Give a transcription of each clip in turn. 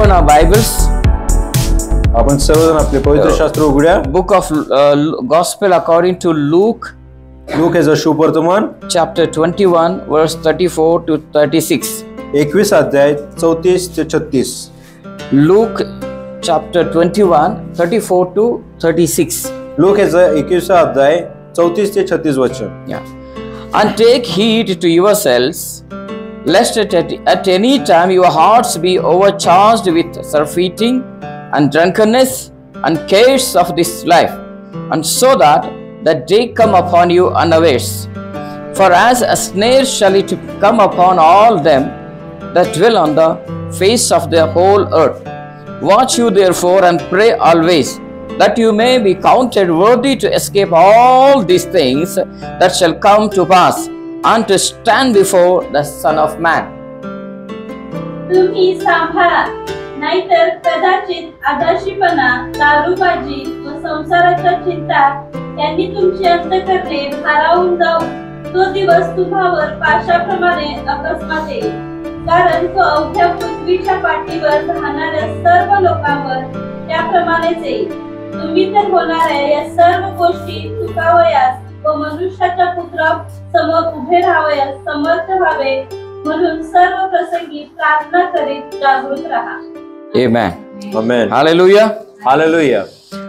open our Bibles. आपण सर्वजण आपले पवित्र शास्त्र उघडूया. Book of Gospel according to Luke. Look याचा शुभवर्तमान Chapter 21 verse 34 to 36. 21 अध्याय 34 ते 36. Luke chapter 21 34 to 36. लूक याचा 21 अध्याय 34 ते 36 वचन. Yeah. And take heed to yourselves, lest at any time your hearts be overcharged with surfeiting and drunkenness and cares of this life, and so that the day come upon you unawares. For as a snare shall it come upon all them that dwell on the face of the whole earth. Watch you therefore and pray always, that you may be counted worthy to escape all these things that shall come to pass, and to stand before the Son of Man. तुम्ही सांभाळा, नाहीतर कदाचित आदाशीपणा, दारूबाजी व संसाराच्या चिंता यांनी तुमची अंतःकरणे भारावून जाऊन तो दिवस तुम्हावर पाशाप्रमाणे अकस्मात येईल. कारण तो अवघ्या पृथ्वीच्या पाठीवर राहणाऱ्या सर्व लोकांवर त्याप्रमाणेच येईल. तुम्ही तर होणाऱ्या या सर्व गोष्टी चुकावयास व मनुष्याच्या पुत्रा समोर उभे राहावयास समर्थ व्हावे म्हणून सर्व प्रसंगी प्रार्थना करीत जागृत राहा. Amen. Amen. Hallelujah. Hallelujah.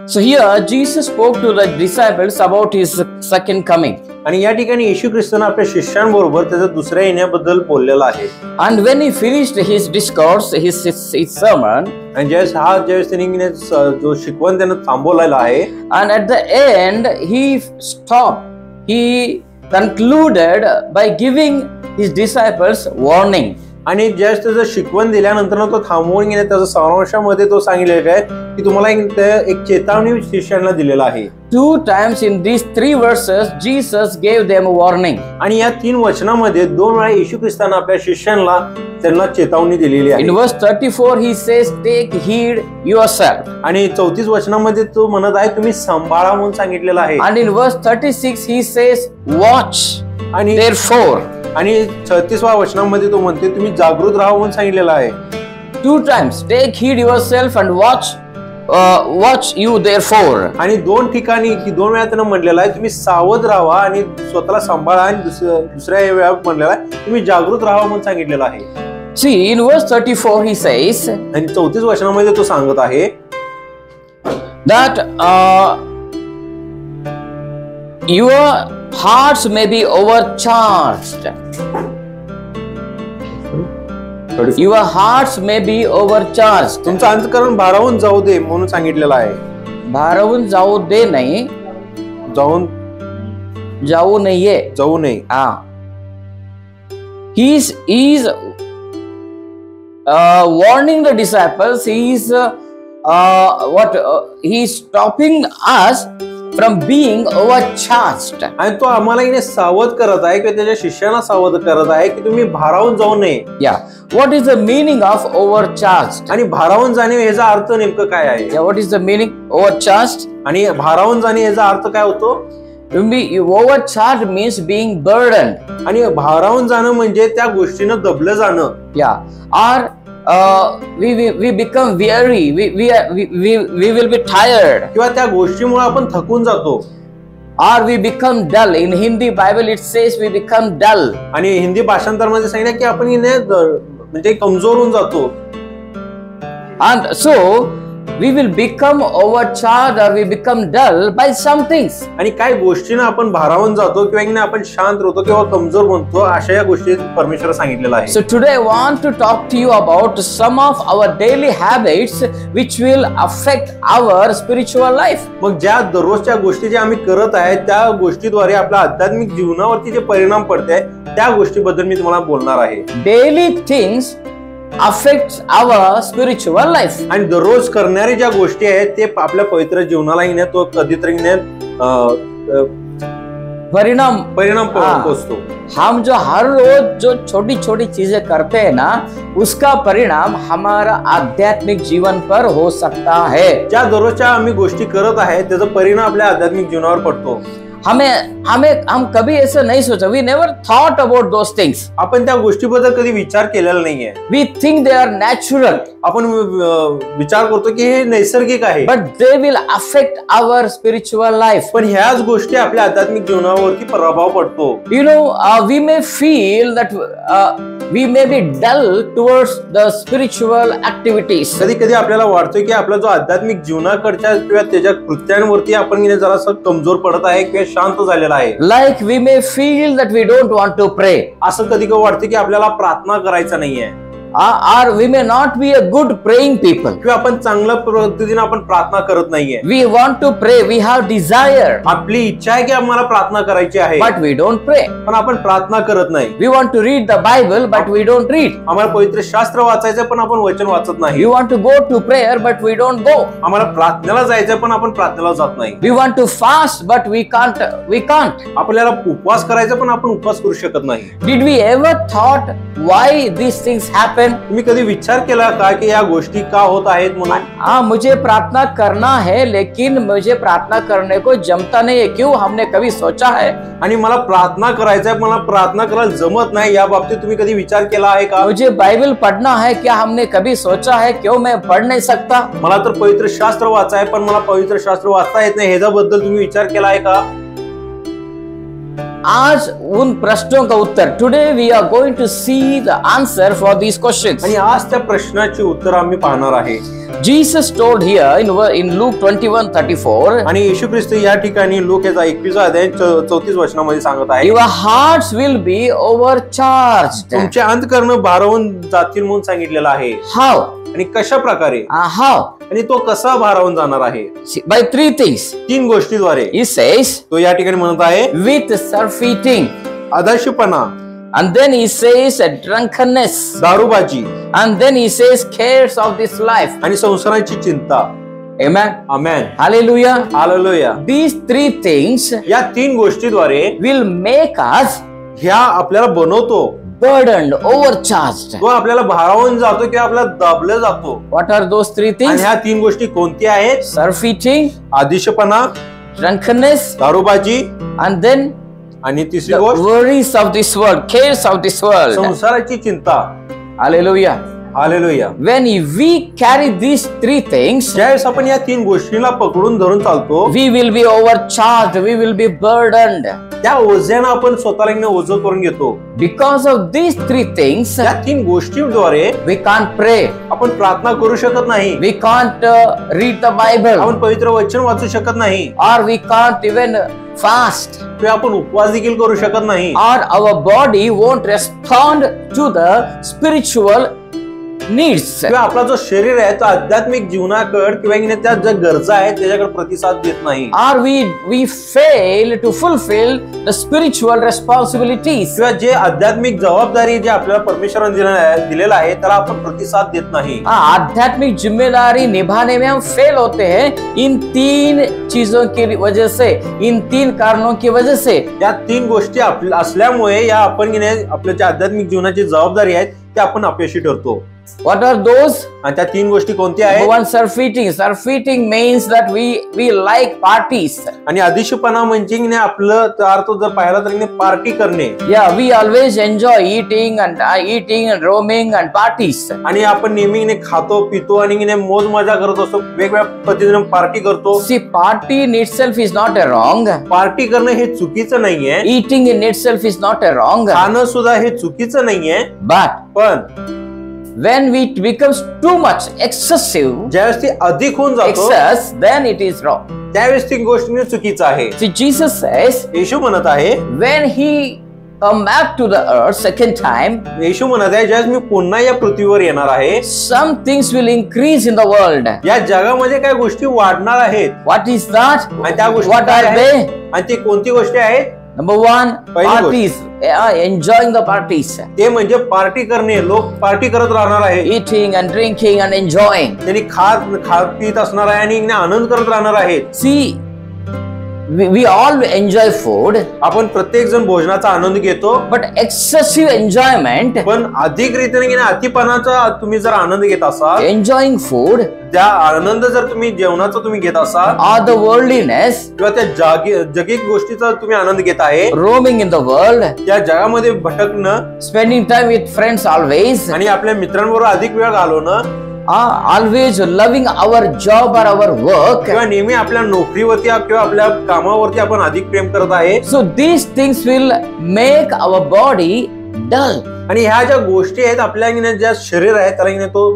So here Jesus spoke to the disciples about his second coming. आणि या ठिकाणी येशू ख्रिस्ताने आपल्या शिष्यांबरोबर त्याच्या दुसऱ्या येण्याबद्दल बोललेला आहे. And when he finished his discourse, his sermon, आणि ज्यावेळेस त्यांनी जो शिकवण त्यानं थांबवलेला आहे, and at the end he stopped. He concluded by giving his disciples warning. आणि ज्यावेळेस त्याचं शिकवण दिल्यानंतर तो थांबवून गेला, त्याच्या सारांशामध्ये तो सांगितलेला आहे की तुम्हाला एक चेतावणी शिष्यांना दिलेला आहे. 2 times in these 3 verses Jesus gave them warning. आणि या 3 वचनामध्ये 2 वेळा येशू ख्रिस्ताने आपल्या शिष्यांना त्यांना चेतावणी दिलेली आहे. In verse 34 he says, take heed yourself. आणि 34 वचनामध्ये तो म्हणत आहे तुम्ही सांभाळा म्हणून सांगितलेला आहे. And in verse 36 he says, watch आणि therefore. आणि 36व्या वचनामध्ये तो म्हणते तुम्ही जागृत राहा म्हणून सांगितलेला आहे. 2 times take heed yourself and watch you therefore. आणि 2 ठिकाणी की 2 वेळा त्यानं म्हटलेला आहे तुम्ही सावध राहा आणि स्वतःला सांभाळा, आणि दुसऱ्या वेळा म्हटलेला आहे तुम्ही जागृत राहा म्हणून सांगितलेला आहे. See, in verse 34 he says, आणि 34 वचनामध्ये तो सांगत आहे that your hearts may be overcharged. Your hearts may be overcharged. तुमचं अंतःकरण भारावून जाऊ दे म्हणून सांगितलेलं आहे. भारावून जाऊ दे नाही, जाऊ नये. He is warning the disciples. He is he is stopping us from being overcharged. आणि तो आम्हाला सावध करत आहे की त्याच्या शिष्यांना सावध करत आहे की तुम्ही भारावून जाऊ नये. Yeah. What is the meaning of overcharged? आणि भारावून जाणे याचा अर्थ नेमकं काय आहे? Yeah, what is the meaning overcharged? आणि भारावून जाणे याचा अर्थ काय होतो? Overcharged means being burdened. आणि भारावून जाणं म्हणजे त्या गोष्टीनं दबलं जाणं. Yeah. Or we become weary. We will be tired. किंवा त्या गोष्टीमुळे आपण थकून जातो. Or we become dull. In Hindi Bible it says we become dull. आणि हिंदी भाषांतरामध्ये सांगितलं की आपण म्हणजे कमजोर होऊन जातो. And so we will become overcharged or we become dull by some things. आणि काही गोष्टींना आपण भारावून जातो किंवा आपण शांत होतो किंवा कमजोर बनतो, अशा या गोष्टी परमेश्वर सांगितलेलं आहे. So today I want to talk to you about some of our daily habits which will affect our spiritual life. मग ज्या दररोजच्या गोष्टी ज्या आम्ही करत आहे त्या गोष्टीद्वारे आपल्या आध्यात्मिक जीवनावरती जे परिणाम पडते त्या गोष्टीबद्दल मी तुम्हाला बोलणार आहे. Daily things affects our spiritual life. आणि दररोज करणारे ज्या गोष्टी आहेत ते आपल्या पवित्र जीवनाला तो कधीतरी परिणाम पोहोचतो. हम जो हर रोज जो छोटी छोटी चीजें करते हैं ना, उसका परिणाम हमारा आध्यात्मिक जीवन पर हो सकता है. ज्या दररोजच्या आम्ही गोष्टी करत आहे त्याचा परिणाम आपल्या आध्यात्मिक जीवनावर पडतो. हम कभी ऐसा नहीं सोचा. We never thought about those things. आपण त्या गोष्टीबद्दल कधी विचार केलेला नाहीये. We think they are natural. आपण विचार करतो की हे नैसर्गिक आहे. But they will affect our spiritual life. पण ह्याच गोष्टी आपल्या आध्यात्मिक जीवनावरती प्रभाव पडतो. You know, we may feel that we may be dull towards the spiritual activities. कधी कधी आपल्याला वाटतं की आपला जो आध्यात्मिक जीवनाकडच्या किंवा त्याच्या कृत्यांवरती आपण जरासं कमजोर पडत आहे किंवा शांत झालेला आहे. Like we may feel that we don't want to pray. असं कधी कधी वाटतं की आपल्याला प्रार्थना करायचं नाहीये. Or we may not be a good praying people. किंवा आपण चांगल्या पद्धतीने आपण प्रार्थना करत नाहीये. We want to pray, we have desire. आपली इच्छा आहे की आम्हाला प्रार्थना करायची आहे. But we don't pray. पण आपण प्रार्थना करत नाही. We want to read the Bible, but we don't read. आम्हाला पवित्र शास्त्र वाचायचं पण आपण वचन वाचत नाही. We want to go to prayer, but we don't go. आम्हाला प्रार्थनेला जायचं पण आपण प्रार्थनेला जात नाही. We want to fast, but we can't. आपल्याला उपवास करायचा पण आपण उपवास करू शकत नाही. Did we ever thought why these things happen? तुम्ही कधी विचार केला का की या गोष्टी का होत आहेत म्हणून? हाँ, मुझे प्रार्थना करना है, लेकिन मुझे प्रार्थना करने को जमता नहीं है. क्यों? हमने कभी सोचा है? आणि मला प्रार्थना करायचं आहे, मला प्रार्थना करायला जमत नाही, या बाबतीत तुम्ही कधी विचार केला आहे का? मुझे बाइबल पढ़ना है, क्या हमने कभी सोचा है क्यों मैं पढ़ नहीं सकता? मला तर पवित्र शास्त्र वाचाय पण मला पवित्र शास्त्र वाचता येत नाही, ह्याच्याबद्दल तुम्ही विचार केला आहे का? आज उन प्रश्नों का उत्तर, today we are going to see the answer for these questions. आणि आज त्या प्रश्नाची उत्तर आम्ही पाहणार आहे. Jesus told here in Luke 21:34. आणि येशू ख्रिस्त या ठिकाणी लूक याचा 21 अध्याय 34 वचनामध्ये सांगत आहे. Your hearts will be overcharged. तुमचे अंतःकरण भारावून जातील म्हणून सांगितलेलं आहे. How? आणि कशा प्रकारे? How? आणि तो कसा भारावून जाणार आहे? By 3 things. 3 गोष्टीद्वारे. He says, तो या ठिकाणी म्हणत आहे with surfeiting. आदर्शपणा. And then he says drunkenness. दारूबाजी. And then he says cares of this life. आणि संसाराची चिंता. Amen. Amen. Hallelujah. Hallelujah. These 3 things या 3 गोष्टीद्वारे will make us ह्या आपल्याला बनवतो burdened, overcharged. तो आपल्याला भारावून जातो किंवा आपल्याला दाबलं जातो. What are those 3 आणि things? ह्या 3 गोष्टी कोणत्या आहेत? Surfeiting, आदिशपणा, drunkenness, दारूबाजी and then आणि तिसरी the गोष्ट worries of this world, cares of this world. संसाराची चिंता. Hallelujah. Hallelujah. When we carry these 3 things, ज्यावेळेस आपण या 3 गोष्टीला पकडून धरून चालतो, we will be overcharged, we will be burdened. त्या ओझ्यानं आपण स्वतःला ओझं करून घेतो. Because of these 3 things, या 3 गोष्टींद्वारे we can't pray, आपण प्रार्थना करू शकत नाही, we can't read the Bible, आपण पवित्र वचन वाचू शकत नाही, or we can't even fast, किंवा आपण उपवास देखील करू शकत नाही, or our body won't respond to the spiritual needs. किंवा आपला जो शरीर आहे तो आध्यात्मिक जीवनाकडे किंवा त्या ज्या गरजा आहेत त्याच्याकडे प्रतिसाद देत नाही, Or we fail to fulfill the spiritual responsibilities. किंवा जे आध्यात्मिक जबाबदारी जे आपल्याला परमेश्वराने दिलेला आहे त्याला आपण प्रतिसाद देत नाही. आध्यात्मिक जिम्मेदारी निभाने में हम फेल होते हैं इन 3 चीजों की वजह से, इन 3 कारणों की वजह से. या 3 गोष्टी असल्यामुळे या आपण आपल्या ज्या आध्यात्मिक जीवनाची जबाबदारी आहेत त्या आपण अपयशी ठरतो. What are those? आणि त्या 3 गोष्टी कोणत्या आहेत? One, surfeiting. Surfeiting means that we like parties. आणि आदिशपणा म्हणजे आपलं अर्थ जर पाहिला तर पार्टी करणे. Yeah, we always enjoy eating and roaming and parties. आणि आपण नेहमी खातो पितो आणि मोज मजा करत असतो, वेगवेगळ्या पद्धतीने पार्टी करतो. See, party in itself is not a wrong. Party करणं हे चुकीचं नाहीये. Eating in itself is not a wrong. खाणं सुद्धा हे चुकीचं नाहीये. पण when it becomes too much excessive, ज्यावेळेस ती अधिक होऊन जातो, excess, then it is wrong. त्यावेळेस ती गोष्ट चुकीचं आहे. See, Jesus says, येशू म्हणत आहे, when he come back to the earth second time, येशू म्हणत आहे ज्यावेळेस मी पुन्हा या पृथ्वीवर येणार आहे, some things will increase in the world. या जगामध्ये काही गोष्टी वाढणार आहेत. What is that? आणि त्या गोष्टी What काय are आहेत? they? आणि ती कोणती गोष्टी आहेत? Number 1, पहिली गोष्ट. parties. Enjoying the parties. ते म्हणजे पार्टी करणे. लोक पार्टी करत राहणार आहे, Eating and drinking and enjoying. त्यांनी खात पित असणार आहे आणि आनंद करत राहणार आहेत. See, we all enjoy food, आपण प्रत्येक जण भोजनाचा आनंद घेतो, but excessive enjoyment, पण अधिक रीतीने अतिपणाचा तुम्ही जर आनंद घेत असाल, enjoying food, त्या आनंद जर तुम्ही जेवणाचा तुम्ही घेत असाल, or the worldliness, किंवा त्या जगिक गोष्टीचा तुम्ही आनंद घेत आहे, roaming in the world, त्या जगामध्ये भटकणं, spending time with friends always, आणि आपल्या मित्रांबरोबर अधिक वेळ घालवणं, always loving our job or our work, किंवा नेहमी आपल्या नोकरीवरती किंवा आपल्या कामावरती आपण अधिक प्रेम करत आहे. so these things will make our body dull. आणि ह्या ज्या गोष्टी आहेत आपल्या ज्या शरीर आहे त्याला तो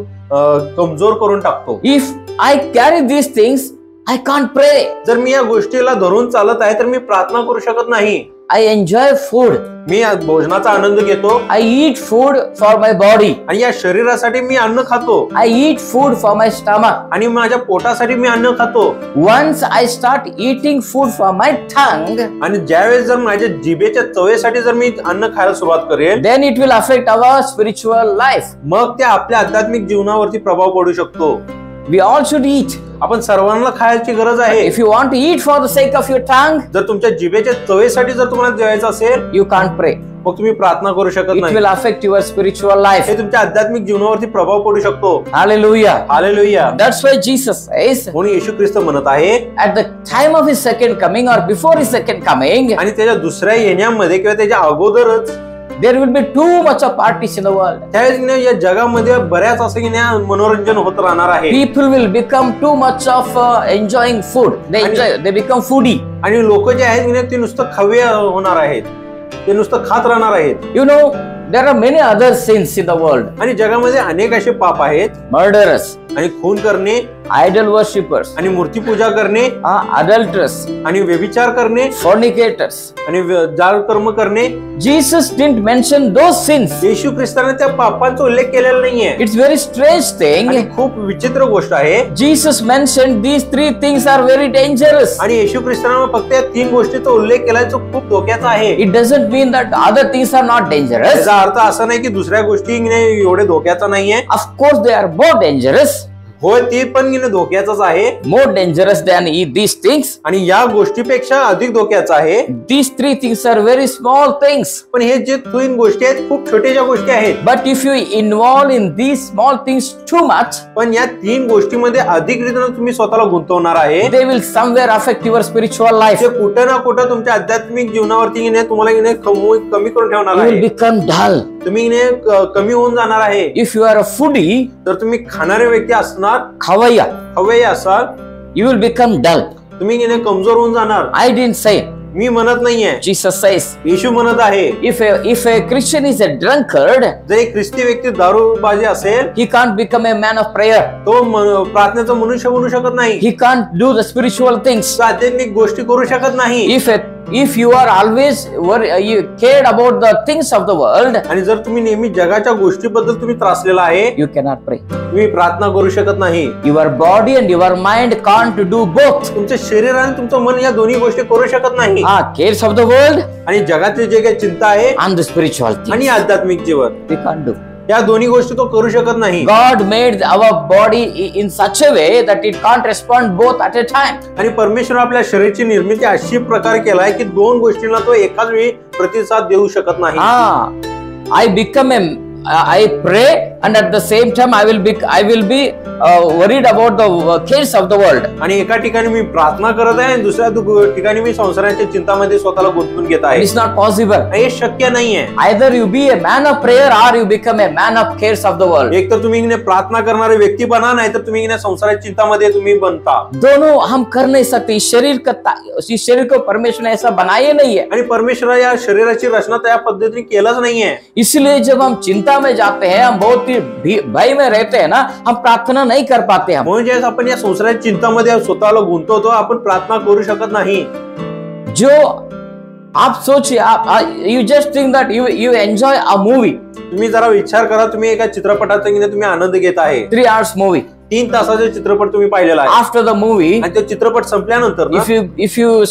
कमजोर करून टाकतो. If I carry these things, I can't pray. जर मी या गोष्टीला धरून चालत आहे तर मी प्रार्थना करू शकत नाही. I enjoy food. मी भोजनाचा आनंद घेतो, I eat food for my body. आणि या शरीरासाठी मी अन्न खातो, I eat food for my stomach. आणि माझ्या पोटासाठी मी अन्न खातो. Once I start eating food for my tongue, आणि ज्यावेळेस जर माझ्या जिभेच्या चवेसाठी जर मी अन्न खायला सुरुवात करेल, then it will affect our spiritual life. मग त्या आपल्या आध्यात्मिक जीवनावरती प्रभाव पडू शकतो. We all should eat. आपण सर्वांना खायची गरज आहे. If you want to eat for the sake of your tongue, जर तुमच्या जिभेच्या चवेसाठी जर तुम्हाला जेवायचं असेल, you can't pray. मग तुम्ही प्रार्थना करू शकत It नाही. will affect your spiritual life. हे तुमच्या आध्यात्मिक जीवनावरती प्रभाव पडू शकतो. Hallelujah. Hallelujah. That's why Jesus says, म्हणून येशू ख्रिस्त म्हणत आहे, at the time of his second coming or before his second coming, आणि त्याच्या दुसऱ्या येण्यामध्ये किंवा त्याच्या अगोदरच there will be too much of parties in the world. त्यावेळेस या जगामध्ये बऱ्याच असं मनोरंजन होत राहणार आहे. People will become too much of enjoying food. They become foodie. आणि लोक जे आहेत ते नुसतं खवे होणार आहेत, ते नुसतं खात राहणार आहेत. You know, there are many other sins in the world. आणि जगामध्ये अनेक असे पाप आहेत, Murderers, आणि खून करणे, idol worshippers, आणि मूर्तीपूजा करणे, adulterers, आणि व्यभिचार करणे, fornicators. आणि जाळ कर्म करणे. Jesus didn't mention those sins. येशू ख्रिस्ताने त्या पापांचा उल्लेख केलेला नाहीये. It's very strange thing. आणि खूप विचित्र गोष्ट आहे. Jesus mentioned these three things are very dangerous. आणि येशू ख्रिस्ताने फक्त या 3 गोष्टीचा उल्लेख केलाय जो खूप धोक्याचा आहे. It doesn't mean that other things are not dangerous. याचा अर्थ असा नाही की दुसऱ्या गोष्टी एवढे धोक्याचा नाहीये. Of course they are more dangerous. होय, ती पण धोक्याचाच आहे. More dangerous than these things. आणि या गोष्टीपेक्षा अधिक धोक्याचा आहे. These three things are very small things. पण हे जे 3 गोष्टी आहेत खूप छोट्याशा गोष्टी आहेत. But if you involve in these small things too much, पण या 3 गोष्टीमध्ये अधिक रीतीने तुम्ही स्वतःला गुंतवणार आहे, they will somewhere affect your spiritual life. ते कुठं ना कुठं तुमच्या आध्यात्मिक जीवनावरती तुम्हाला कमी करून ठेवणार You will आहे. become dull. तुम्ही कमी होऊन जाणार आहे. If you are a foodie, जर तुम्ही खाणारे व्यक्ती असणार, khawaiya, हवे असाल, you will become dull. तुम्ही कमजोर होऊन जाणार. I didn't say. मी म्हणत नाहीये, Jesus says, येशू म्हणत आहे. if a Christian is a drunkard, जर एक ख्रिस्ती व्यक्ती दारूबाजी असेल, he can't become a man of prayer. तो प्रार्थनेचा मनुष्य बनू शकत नाही. He can't do the spiritual things. तो आध्यात्मिक गोष्टी करू शकत नाही. If you are always you cared about the things of the world, आणि जर तुम्ही नेहमी जगाच्या गोष्टीबद्दल तुम्ही त्रासलेला आहे, you cannot pray. तुम्ही प्रार्थना करू शकत नाही. Your body and your mind can't do both. तुमचे शरीर आणि तुमचं मन या दोन्ही गोष्टी करू शकत नाही. Cares of the world आणि जगातली जे काही चिंता आहे and the spiritual things. आणि आध्यात्मिक जीवन, We can't do. या दोन्ही गोष्टी तो करू शकत नाही. God made our body in such a way that it can't respond both at a time. आणि परमेश्वर आपल्या शरीराची निर्मिती अशी प्रकार केलाय की 2 गोष्टींना तो एकाच वेळी प्रतिसाद देऊ शकत नाही. I pray and at the same time I will be worried about the cares of the world. आणि एका ठिकाणी मी प्रार्थना करत आहे आणि दुसऱ्या ठिकाणी मी संसाराच्या चिंतामध्ये स्वतःला गुंतवून घेत आहे. It's not possible. हे शक्य नाहीये. Either you be a man of prayer or you become a man of cares of the world. एक तर तुम्ही प्रार्थना करणारे व्यक्ती बना, नाही तर तुम्ही संसाराच्या चिंतामध्ये तुम्ही बनता. दोनों हम कर नहीं सकते. इस शरीर को परमेश्वर ने ऐसा बनाया नहीं है. आणि परमेश्वर या शरीराची रचना त्या पद्धतीने केलंच नाहीये. इसलिए जब हम चिंता में जाते हैं, हम बहुत ही भय में रहते हैं ना, हम प्रार्थना नहीं कर पाते. हम म्हणजे आपण या संसाराच्या चिंतामध्ये स्वतःला गुंतवतो, आपण प्रार्थना करू शकत नाही. जो आप सोचिए, you just think that you enjoy a movie. तुम्ही जरा विचार करा, तुम्ही एका चित्रपटाचा तुम्ही आनंद घेत आहे. 3 hours movie. 3 तासाचा चित्रपट तुम्ही पाहिलेला आहे. After the movie, आणि तो चित्रपट संपल्यानंतर if you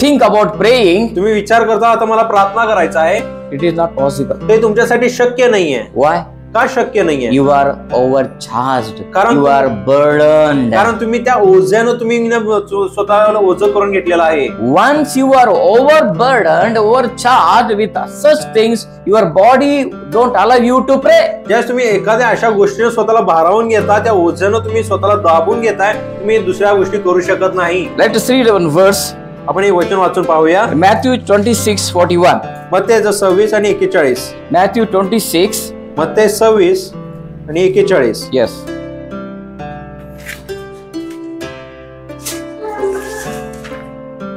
think about praying, तुम्ही विचार करता आता मला प्रार्थना करायचा आहे, it is not possible. ते तुमच्यासाठी शक्य नाहीये. Why? का शक्य नाहीये? You are overcharged. कारण You are burdened. कारण तुम्ही त्या ओझ्यानं तुम्ही स्वतःला ओझं करून घेतलेलं आहे. Once you are overburdened, overcharged with such things, your body don't allow you to pray. ज्यावेळेस तुम्ही एखाद्या अशा गोष्टीने स्वतःला भारावून घेता, त्या ओझ्यानं तुम्ही स्वतःला दाबून घेताय, तुम्ही दुसऱ्या गोष्टी करू शकत नाही. Let us read one verse. आपण हे वचन वाचून पाहूया. Matthew 26:41. मत्ते 26 आणि 41. Matthew 26. मत्ते 26 आणि 41. Yes.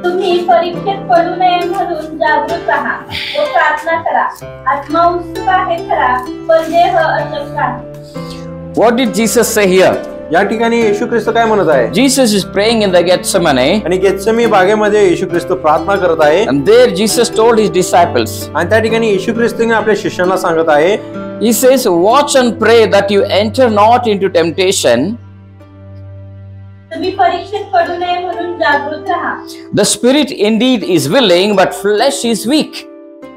तुम्ही परीक्षेत पडू नये म्हणून जागृत राहा व प्रार्थना करा. आत्मा उत्सुक आहे खरा, पण देह अशक्त आहे. What did Jesus say here? या ठिकाणी येशू ख्रिस्त काय म्हणत आहे? Jesus is praying in the Gethsemane, आणि गेत्सेमनी बागेमध्ये येशू ख्रिस्त प्रार्थना करत आहे. and there Jesus told his disciples, आणि त्या ठिकाणी येशू ख्रिस्तने आपल्या शिष्यांना सांगत आहे. he says, watch and pray that you enter not into temptation. तुम्ही परीक्षेत पडू नये म्हणून जागृत राहा. The spirit indeed is willing, but flesh is weak.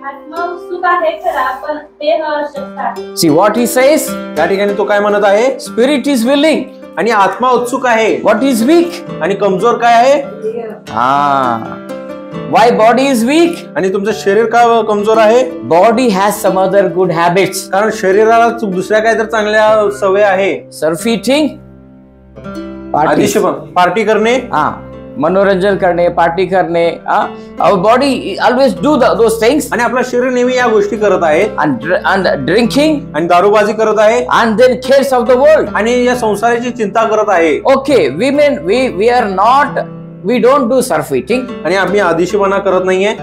आत्मा उत्सुक आहे खरा, पण देह अशक्त आहे. See what he says? त्या ठिकाणी तो काय म्हणत आहे? Spirit is willing. आणि आत्मा उत्सुक आहे. What is weak? आणि कमजोर काय आहे? Why body is weak? आणि तुमचं शरीर का कमजोर आहे? Body has some other good habits. कारण शरीराला दुसऱ्या काय तर चांगल्या सवय आहे. Surfeiting, आदिश पार्टी करणे, मनोरंजन करणे, पार्टी करणे. Our body always do those things. आणि आपलं शरीर नेहमी या गोष्टी करत आहे. And drinking. आणि दारूबाजी करत आहे. And then cares of the world. आणि या संसाराची चिंता करत आहे. Okay, we don't do surfeiting. आणि आम्ही आदिशपणा करत नाहीये.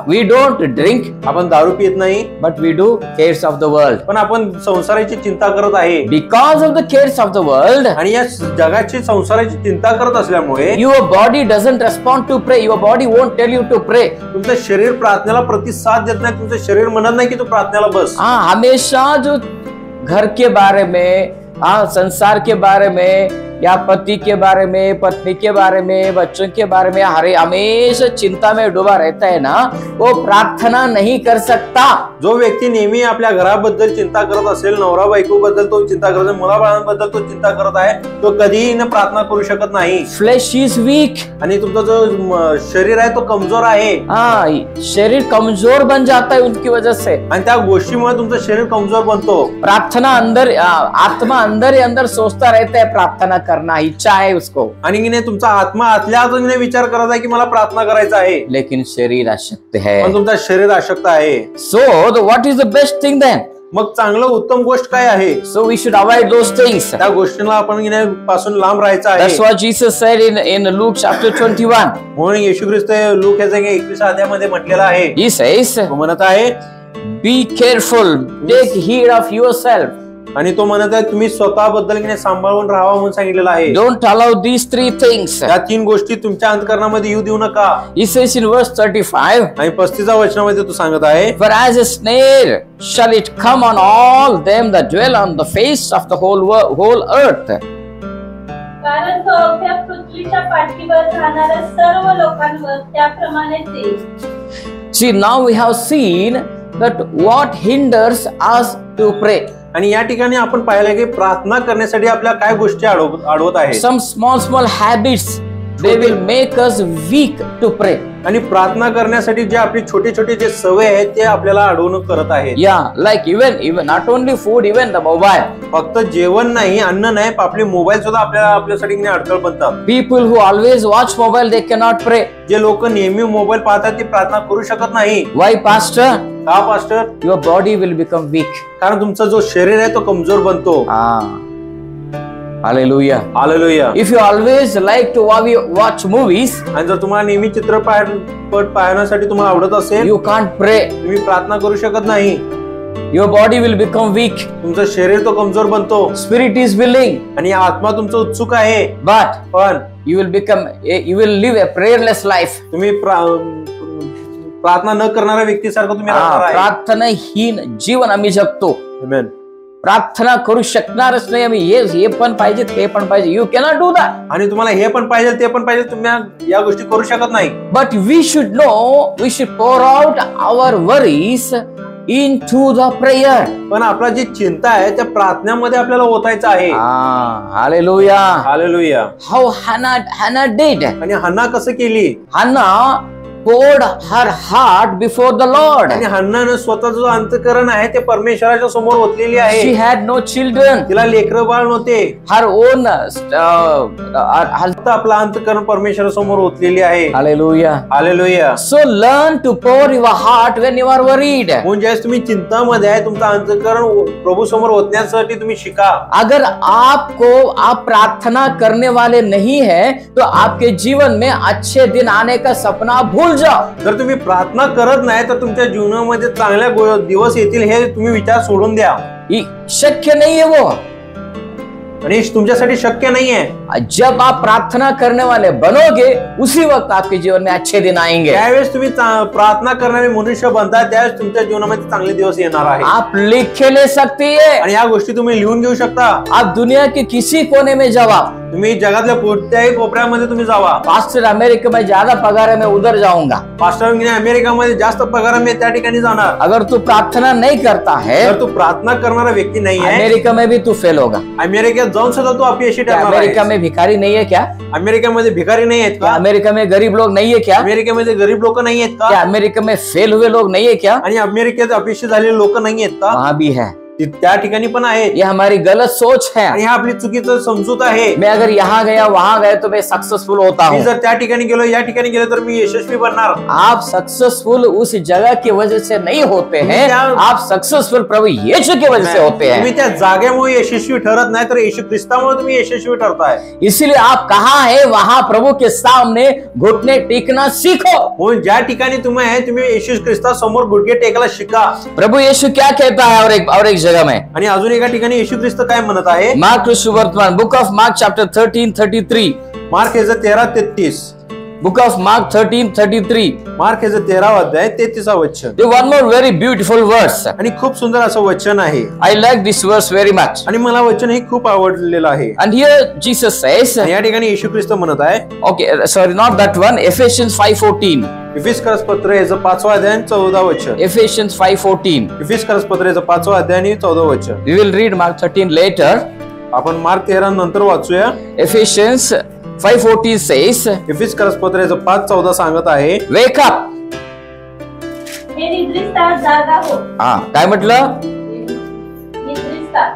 We don't drink. आपण दारू पित नाही. But we do cares of the world. पण आपण संसाराची चिंता करत आहे. Because of the cares of the world. आणि या जगाची संसाराची चिंता करत असल्यामुळे your body doesn't respond to pray. Your body won't tell you to pray. तुमचं शरीर प्रार्थनेला प्रतिसाद देत नाही. तुमचं शरीर म्हणत नाही की तू प्रार्थनेला बस. हमेशा जो घर के बारे में, संसार के बारे में, या पति के बारे में, पत्नी के बारे में, बच्चों के बारे में हमेशा चिंता में डूबा रहता है ना, वो प्रार्थना नहीं कर सकता. जो व्यक्ती नेहमी आपल्या घराबद्दल चिंता करत असेल, नवरा बायको बद्दल तो चिंता करत आहे, मुलाबाळांबद्दल तो चिंता करत आहे, तो कधीही न प्रार्थना करू शकत नाही. Flesh is weak. आणि तुमचा जो शरीर आहे तो कमजोर आहे. शरीर कमजोर बन जाता है उनकी वजह से. आणि त्या गोष्टीमुळे तुमचं शरीर कमजोर बनतो. प्रार्थना अंदर, आत्मा अंदर ही अंदर सोचता रहता है प्रार्थना करना, इच्छा है उसको. आणि तुमचा आत्मा आतल्या आतून विचार करत आहे की मला प्रार्थना करायचं आहे, लेकिन शरीर अशक्त है. पण तुमचा शरीर अशक्त आहे. So what is the best thing then? मग चांगलं उत्तम गोष्ट काय आहे? So we should avoid those things. त्या गोष्टींना आपण पासून लांब राहायचं आहे. That's what Jesus said in Luke chapter 21. म्हणून येशू ख्रिस्त लूक याच्या 21 अध्यायामध्ये म्हटलेलं आहे. He says, तो म्हणत आहे, be careful, take heed of yourself. आणि तो म्हणत आहे तुम्ही स्वतःबद्दल सांभाळून राहावा म्हणून सांगितलेलं आहे. Don't allow these three things. या तीन गोष्टी तुमच्या अंतःकरणामध्ये येऊ देऊ नका. He says in verse 35. आणि 35व्या वचनामध्ये तो सांगत आहे, for as a snare shall it come on all them that dwell on the face of the whole earth. कारण तो अवघ्या पृथ्वीच्या पाठीवर राहणाऱ्या सर्व लोकांवर त्याप्रमाणे येईल. See, now we have seen that what hinders us to pray. आणि या ठिकाणी आपण पाहिलं की प्रार्थना करण्यासाठी आपल्या काय गोष्टी अडवत आहे. Some small habits, they will make us weak to pray. आणि प्रार्थना करण्यासाठी जे आपली छोटे छोटे जे सवय आहेत ते आपल्याला अडवणूक करत आहेत. Like even not only food, even the mobile. फक्त जेवण नाही, अन्न नाही, आपले मोबाईल सुद्धा आपल्यासाठी अडथळ बनतात. People who always watch mobile, they cannot pray. जे लोक नेहमी मोबाईल पाहतात ते प्रार्थना करू शकत नाही. Why, pastor? का pastor? Your body will become weak. कारण तुमचा जो शरीर आहे तो कमजोर बनतो. Hallelujah. Hallelujah. If you always like to watch movies, आणि जर तुम्हाला नेहमी चित्रपट पाहण्यासाठी तुम्हाला आवडत असेल, you can't pray. तुम्ही प्रार्थना करू शकत नाही. Your body will become weak. तुमचं शरीर तो कमजोर बनतो. Spirit is willing. आणि आत्मा तुमचा उत्सुक आहे. पण you will live a prayerless life. तुम्ही प्रार्थना न करणाऱ्या व्यक्तीसारखं तुम्ही राहणार आहे. प्रार्थनाहीन जीवन आम्ही जगतो. Amen. प्रार्थना करू शकणारच नाही आम्ही. हे पण पाहिजे, ते पण पाहिजे. You cannot do that. आणि तुम्हाला हे पण पाहिजे, ते पण पाहिजे, तुम्ही या गोष्टी करू शकत नाही. But we should no, we should pour out our worries into the prayer. पण आपला जी चिंता आहे त्या प्रार्थनेमध्ये आपल्याला ओतायचं आहे. Hallelujah. Hallelujah. How Hannah did. आणि हन्ना कसं केली? Hannah poured her heart before the Lord. आणि हन्नानं स्वतःचं जो अंतःकरण आहे ते परमेश्वराच्या समोर ओतलेली She आहे. had no children. तिला लेकरं बाळ नव्हते. Her own फक्त आपला अंतःकरण परमेश्वरासमोर ओतलेली आहे. Hallelujah. Hallelujah. So learn to pour your heart when you are worried. म्हणून ज्यावेळेस तुम्ही चिंतामध्ये आहे तुमचं अंतःकरण प्रभू समोर ओतण्यासाठी तुम्ही शिका. अगर आप प्रार्थना करने वाले नहीं है तो आपके जीवन में अच्छे दिन आने का सपना भूल जाओ. जर तुम्ही प्रार्थना करत नाही तर तुमच्या जीवनामध्ये चांगल्या दिवस येतील हे तुम्ही विचार सोडून द्या. शक्य नहीं है वो. आणि तुमच्यासाठी शक्य नाहीये. जब आप प्रार्थना करने वाले बनोगे उसी वक्त आपके जीवन में अच्छे दिन आएंगे. त्यावेळेस तुम्ही प्रार्थना करणारे मनुष्य बनता त्यावेळेस तुमच्या जीवनामध्ये चांगले दिवस येणार आहे. आप लिख के ले सकती है. आणि या गोष्टी तुम्ही लिहून घेऊ शकता. आप दुनिया के किसी कोने में जाओ. तुम्ही जगातल्या कोणत्याही कोपऱ्यामध्ये तुम्ही जावा. पास्टर अमेरिका में ज्यादा पगार है मैं उधर जाऊंगा. पास्टर अमेरिकामध्ये जास्त पगार आहे त्या ठिकाणी जाणार. अगर तू प्रार्थना नहीं करता है जर तू प्रार्थना करणारा व्यक्ती नाही आहे अमेरिका में भी तू फेल होगा. अमेरिकेत जाऊन सुद्धा तू अपयशी ठरणार आहे. अमेरिका में भिखारी नहीं है क्या? अमेरिकेमध्ये भिकारी नाही आहेत का? अमेरिका में गरीब लोग नहीं है क्या? अमेरिकेमध्ये गरीब लोक नाही आहेत क्या का? अमेरिका में फेल हुए लोग नहीं है क्या? आणि अमेरिकेत अपयशी झालेले लोक नाही आहेत का? वहाँ भी है. त्या ठिकाणी पण आहेत. ये हमारी गलत सोच है. आणि हा आपली चुकीचं समजूत आहे. मैं अगर यहाँ गया वहां गया तो मैं सक्सेसफुल होता मी हूँ. जर त्या ठिकाणी गेलो या ठिकाणी गेलो तर मी यशस्वी बनणार. आप सक्सेसफुल उस जगह की वजह से नहीं होते हैं. आप सक्सेसफुल प्रभु यीशु की वजह से होते तुम्ही हैं. त्या जागेमुळे यशस्वी ठरत नाही तर येशू ख्रिस्तामुळे तुम्ही यशस्वी ठरताय. इसलिए आप कहाँ है वहां प्रभु के सामने घुटने टेकना सीखो. म्हणून ज्या ठिकाणी तुम्ही आहे तुम्ही येशू ख्रिस्तासमोर गुडघे टेकायला शिका. प्रभु यीशु क्या कहता है और एक जगह में आणि अजून एका ठिकाणी येशू ख्रिस्त काय म्हणत आहे? मार्क सुवर्तमान book of Mark chapter 13:33. Mark याचं 13:33. Book of mark 13:33. मार्क याचं 13वा अध्याय 33वा वचन. The one more very beautiful verse. आणि खूप सुंदर असं वचन आहे. I like this verse very much. आणि मला वचन हे खूप आवडलेलं आहे. And here Jesus says, या ठिकाणी येशू ख्रिस्त म्हणत आहे. okay, sorry, not that one. Ephesians 5:14. इफिसकरस पत्र याचं 5वा अध्याय आणि 14वा वचन. Ephesians 5:14. इफिसकरस पत्र याचं 5वा अध्याय आणि 14वा वचन. We will read Mark 13 later. आपण मार्क 13 नंतर वाचूया. Ephesians 5:14 says, इफिसकरस पत्र याचं 5:14 सांगत आहे. Wake up. हे निद्रिस्तात जागा हो. काय म्हटलं? निद्रिस्तात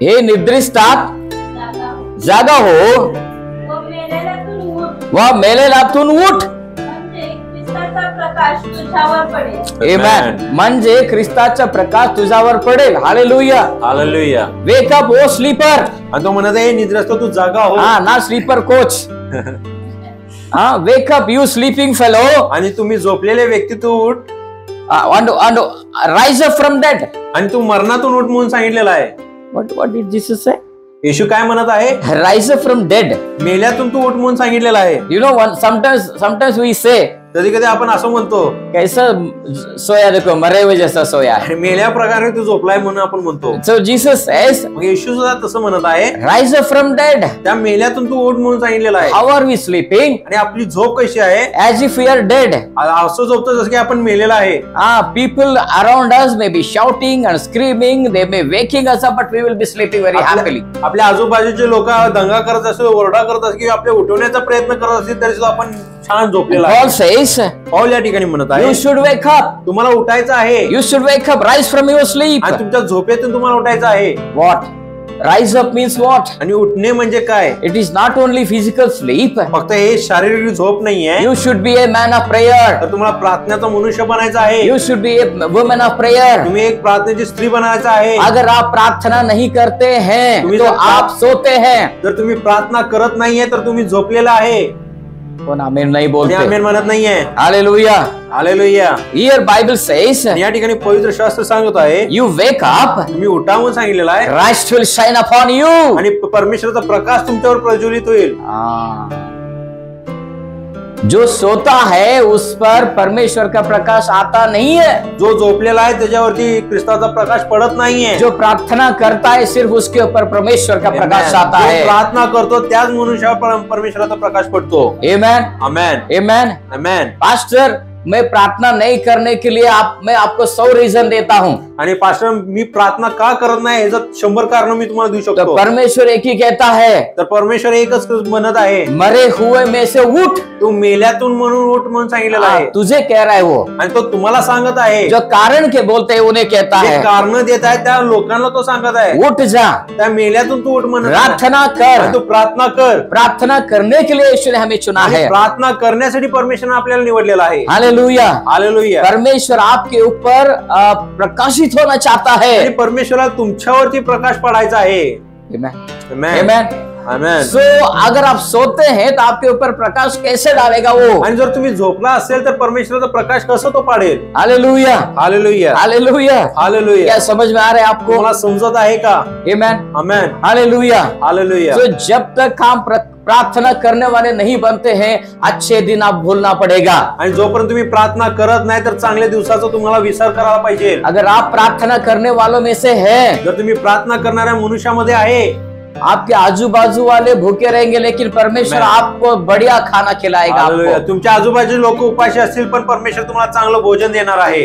हे निद्रिस्तात जागा हो. जागा हो व मेलेल्यातून उठ. व मेलेल्यातून उठ. म्हणजे ख्रिस्ताचा प्रकाश तुझ्यावर पडेल. Amen. म्हणजे ख्रिस्ताचा प्रकाश तुझ्यावर पडेल. Hallelujah. Hallelujah. Wake up O sleeper. आणि तो म्हणत आहे निद्रस्त तू जागा हो. ना sleeper coach. Wake up you sleeping fellow. आणि तुम्ही झोपलेले व्यक्ती तू उठ. Rise up from dead. आणि तू मरणातून उठ म्हणून सांगितलेलं आहे. What did Jesus say? येशू काय म्हणत आहे? Rise up from dead. मेल्यातून तू उठ म्हणून सांगितलेलं आहे. You know, sometimes we say, कधी कधी आपण असं म्हणतो कैसा सोया देखो मरे हुए जैसा सोया. मेल्या प्रकारे तू झोपलाय म्हणून आपण म्हणतो. So Jesus says, मग येशू सुद्धा तसं म्हणत आहे. rise up from dead. त्या मेल्यातून तू उठ म्हणून सांगितलेलं आहे. How are we sleeping? आणि आपली झोप कशी आहे? As if we are dead. असं झोपतो जसं की आपण मेलेला आहे. People around us may be shouting and screaming, they may waking us up, but we will be sleeping very happily. आपल्या आजूबाजूचे लोक दंगा करत असतील, ओरडा करत असतील किंवा आपल्या उठवण्याचा प्रयत्न करत असतील तरी सुद्धा आपण छान झोपलेला आहे. Paul says, पौल या ठिकाणी म्हणत आहे, you should wake up. तुम्हाला उठायचं आहे. You should wake up, rise from your sleep. आणि तुमच्या झोपेतून तुम्हाला उठायचं आहे. What? Rise up means what? आणि उठणे म्हणजे काय? It is not only physical sleep. फक्त हे शारीरिक झोप नाहीये. You should be a man of prayer. तर तुम्हाला प्रार्थनेचा मनुष्य बनायचं आहे. You should be a woman of prayer. तुम्ही एक प्रार्थनेची स्त्री बनायचं आहे. अगर आप प्रार्थना नहीं करते हैं तो आप सोते हैं. जर तुम्ही प्रार्थना करत नाहीये तर तुम्ही झोपलेला आहे. कोण आमेन नाही बोलते. आमेन म्हणत नाहीये. Hallelujah. Hallelujah. Here Bible says, या ठिकाणी पवित्र शास्त्र सांगत आहे, you wake up. तुम्ही उठा म्हणून सांगितलेलं आहे. Christ will shine upon you. आणि परमेश्वराचा प्रकाश तुमच्यावर प्रज्वलित होईल. जो सोता है उस पर परमेश्वर का प्रकाश आता नहीं है. जो झोपलेला आहे त्याच्यावरती ख्रिस्ताचा प्रकाश पडत नाहीये. जो प्रार्थना करता है सिर्फ उसके ऊपर परमेश्वर का प्रकाश आता है. प्रार्थना करतो त्याच मनुष्यावर परमेश्वराचा प्रकाश पडतो. Amen. आमेन. Amen. आमेन. Pastor, मैं प्रार्थना नहीं करने के लिए मैं आपको 100 रीजन देता हूँ। आणि पास्टर मी प्रार्थना का करत नाही याचं 100 कारण मी तुम्हाला देऊ तो शकतो। परमेश्वर एक ही कहता है, तर परमेश्वर एकच म्हणत आहे, मरे हुए में से उठ। तू मेल्यातून म्हणून उठ म्हणून सांगितलेलं आहे। तुझे कह रहा है वो, आणि तो तुम्हाला सांगत आहे। जो कारण के बोलते हैं उन्हें कहता जे है, कारण देत आहे त्या लोकांना तो सांगत आहे, उठ जा, त्या मेल्यातून तू उठ म्हणत आहे। प्रार्थना कर। आणि तू प्रार्थना कर। प्रार्थना करने के लिए ईश्वर ने हमें चुना आणि है। प्रार्थना करण्यासाठी परमेश्वरने आपल्याला निवडलेला आहे। Hallelujah, hallelujah. परमेश्वर आपके ऊपर प्रकाशित होना चाहता है। आणि परमेश्वराला तुमच्यावरती प्रकाश पडायचा आहे। Amen. आमेन। Amen. आमेन। सो अगर आप सोते हैं तो आपके ऊपर प्रकाश कैसे डालेगा वो? आणि जर तुम्ही झोपला असेल तर परमेश्वराचा प्रकाश कसं तो पाडेल? Hallelujah, hallelujah. Hallelujah, hallelujah. क्या समझ में आ रहा है आपको? तुम्हाला समजत आहे का? Amen. आमेन। हालेलुया। हालेलुया। तो जब तक हम प्रार्थना करने वाले नहीं बनते हैं, अच्छे दिन आप भूलना पड़ेगा। आणि जोपर्यंत तुम्ही प्रार्थना करत नाही तर चांगल्या दिवसाचा तुम्हाला विचार करायला पाहिजे। अगर आप प्रार्थना करने वालों में से हैं, जर तुम्ही प्रार्थना करणाऱ्या मनुष्यामध्ये आहे, आपके आजू बाजू वाले भूखे रहेंगे लेकिन परमेश्वर आपको बढ़िया खाना खिलाएगा आपको। तुमच्या आजूबाजू लोक उपाशी असतील पण परमेश्वर तुम्हाला चांगलं भोजन देणार आहे।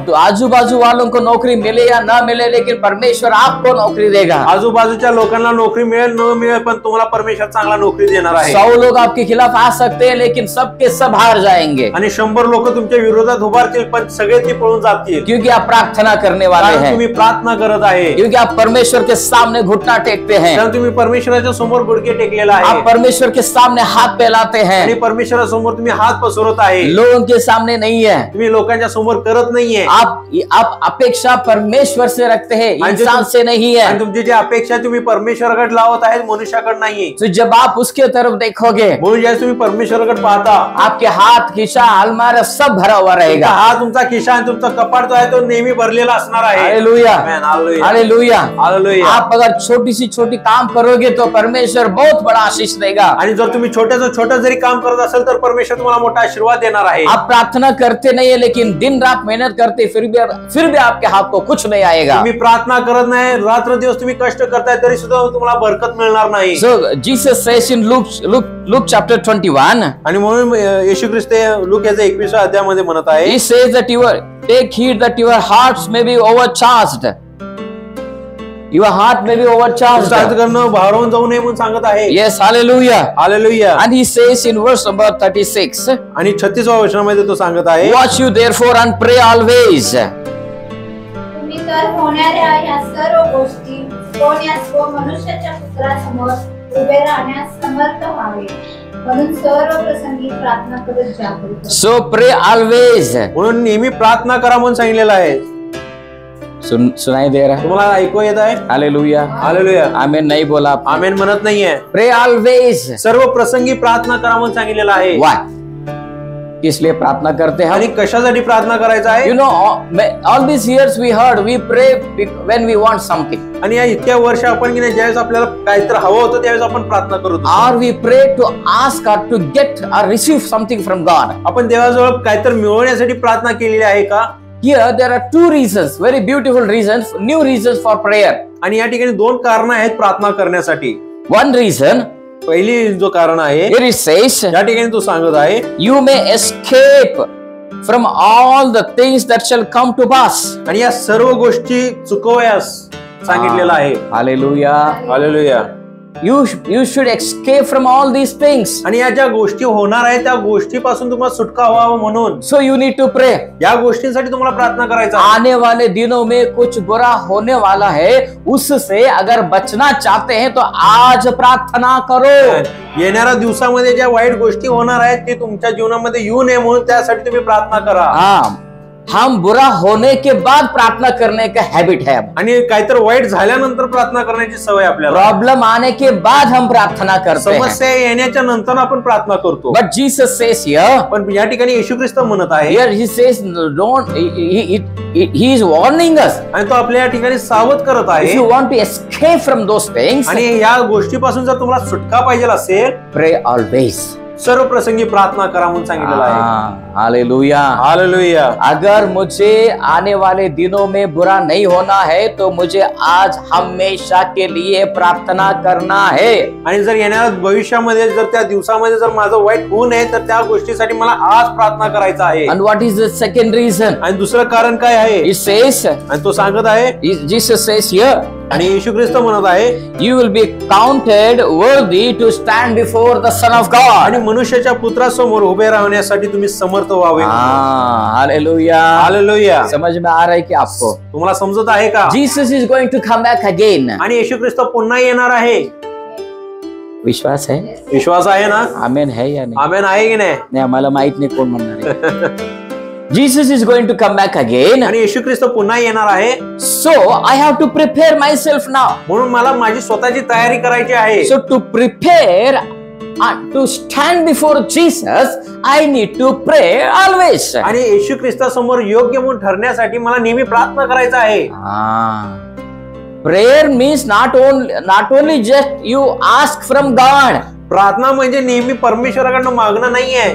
तो आजू बाजू वालों को नौकरी मिले या ना मिले, लेकिन परमेश्वर आपको नौकरी देगा। आजूबाजूच्या लोकांना नोकरी मिळेल न मिळेल पण तुम्हाला परमेश्वर चांगला नोकरी देणार आहे। 100 लोग आपके खिलाफ आ सकते हैं लेकिन सबके सब हार जाएंगे। आणि 100 लोक तुमच्या विरोधात उभारतील पण सगळे ती पळून जातील। क्योंकि आप प्रार्थना करने वाले हैं, तुम्ही प्रार्थना करत आहे, क्योंकि आप परमेश्वर के सामने घुटना टेकते हैं, तुम्ही परमेश्वराच्या समोर गुडघे टेकलेला आहे, आप परमेश्वर के सामने हाथ फैलाते हैं, आणि परमेश्वरासमोर तुम्ही हात पसरत आहे। लोगों के सामने नहीं है, तुम्ही लोकांच्या समोर करत नाहीये। आप अपेक्षा परमेश्वर से रखते हैं, इंसान से नहीं है। आणि तुमची जी अपेक्षा तुम्ही परमेश्वराकडे लावत आहे, मनुष्याकडे नाही। तो जब आप उसके तरफ देखोगे, म्हणून ज्यावेळेस तुम्ही परमेश्वराकडे पाहता, आपके हाथ, खिसा, अलमारा सब भरा हुआ रहेगा। हा तुमचा खिसा आणि तुमचा कपाट जो आहे तो नेहमी भरलेला असणार आहे। Hallelujah, hallelujah, hallelujah. आप अगर छोटी सी छोटी काम करोगे तो परमेश्वर बहुत बड़ा आशीष देगा। आणि जर तुम्ही छोट्याचं छोटं जरी काम करत असेल तर परमेश्वर तुम्हाला मोठा आशीर्वाद देणार आहे। आप प्रार्थना करते नहीं है लेकिन दिन रात मेहनत करते फिर भी आपके हाथ को कुछ नहीं आएगा। तुम्ही प्रार्थना करत नाही, रात्र दिवस तुम्ही कष्ट करताय तरी सुद्धा तुम्हाला बरकत मिळणार नाही। So Jesus says in Luke chapter 21, आणि म्हणून येशू ख्रिस्त लूक याच्या 21व्या अध्यायामध्ये म्हणत आहे, he says that take heed that your hearts may be overcharged. Your heart may be overcharged. भारावून जाऊ नये म्हणून सांगत आहे। Yes, hallelujah. Hallelujah. And he says in verse number 36, आणि 36व्या वचनामध्ये तो सांगत आहे, watch you therefore and pray always. तुम्ही तर होणाऱ्या या सर्व गोष्टी होण्यास व मनुष्याच्या पुत्रासमोर उभे राहण्यास समर्थ व्हावे म्हणून सर्व प्रसंगी प्रार्थना करत जागृत रहा। So pray always. म्हणून नेहमी प्रार्थना करा म्हणून सांगितलेलं आहे। सुनाई दे रहा है? तुम्हाला ऐकू येत आहे? Hallelujah, hallelujah. आमेन नहीं बोला आपने? आमेन म्हणत नाहीये। Pray always. सर्व प्रसंगी प्रार्थना करा म्हणून सांगितलेलं आहे। Why? इसलिए प्रार्थना करते हैं। आणि कशासाठी प्रार्थना करायचं आहे? You know, all these years we heard we pray when we want something. आणि या इतक्या वर्ष आपण की नाही ज्यावेळेस आपल्याला काहीतरी हवं होतं त्यावेळेस आपण प्रार्थना करत होतो। Or we pray to ask or to get or receive something from God. आपण देवाजवळ काहीतरी मिळवण्यासाठी प्रार्थना केलेली आहे का? Here there are two reasons, very beautiful reasons, new reasons for prayer. आणि या ठिकाणी 2 कारण आहेत प्रार्थना करण्यासाठी। One reason, पहिली जो कारण आहे, here it says, या ठिकाणी तो सांगत आहे, you may escape from all the things that shall come to pass. आणि या सर्व गोष्टी चुकवयास सांगितलेलं आहे। Hallelujah, hallelujah. You should escape from all these things. आणि या ज्या गोष्टी होणार आहेत त्या गोष्टीपासून तुम्हाला सुटका व्हावा म्हणून So you need to pray. या गोष्टींसाठी तुम्हाला प्रार्थना करायचा आहे। आने वाले दिनों में कुछ बुरा होने वाला है, उससे अगर बचना चाहते हैं तो आज प्रार्थना करो। येणाऱ्या दिवसामध्ये ज्या वाईट गोष्टी होणार आहेत ते तुमच्या जीवनामध्ये येऊ नये म्हणून त्यासाठी तुम्ही प्रार्थना करा। हाँ, हम बुरा होने के बाद प्रार्थना करने का हैबिट है। आणि काहीतरी वाईट झाल्यानंतर प्रार्थना करण्याची सवय आपल्याला। प्रॉब्लम आने के बाद हम प्रार्थना करते हैं। समस्या येण्याच्या नंतर आपण प्रार्थना करतो। But Jesus says here, पण या ठिकाणी येशू ख्रिस्त म्हणत आहे, here he says don't, he is warning us. आणि तो आपल्या या ठिकाणी सावध करत If आहे। you want to escape from those things, आणि या गोष्टीपासून जर तुम्हाला सुटका पाहिजे असेल, pray always. सर्व प्रसंगी प्रार्थना करा म्हणून सांगितलेलं आहे. हालेलुया. हालेलुया. अगर मुझे आने वाले दिनों में बुरा नहीं होना है तो मुझे आज हमेशा के लिए प्रार्थना करना है. आणि जर येणाऱ्या भविष्यामध्ये जर त्या दिवसामध्ये जर माझं वाईट होऊ नये तर त्या गोष्टीसाठी मला आज प्रार्थना करायचं आहे. And what is the second reason? आणि दुसरं कारण काय आहे? It says, आणि तो सांगत आहे, Jesus says here, आणि येशू ख्रिस्त म्हणत आहे, you will be counted worthy to stand before the Son of God. आणि मनुष्याच्या पुत्रासमोर उभे राहण्यासाठी तुम्ही समर्थ व्हावे. हालेलुया. हालेलुया. समझ में आ रहा है कि आपको? तुम्हाला समजत आहे का? Jesus is going to come back again. आणि येशू ख्रिस्त पुन्हा येणार आहे. विश्वास है? विश्वास आहे ना? आमेन है या नहीं? आमेन आहे की नाही? नाही, आम्हाला माहित नाही कोण म्हणणार आहे. Jesus is going to come back again. आणि येशू ख्रिस्त पुन्हा येणार आहे. So I have to prepare myself now. म्हणून मला माझी स्वतःची तयारी करायची आहे. So to prepare to stand before Jesus, I need to pray always. आणि येशू ख्रिस्तासमोर योग्य म्हणून ठरण्यासाठी मला नेहमी प्रार्थना करायचं आहे. Prayer means not only just you ask from God. प्रार्थना म्हणजे नेहमी परमेश्वराकडनं मागणं नाहीये.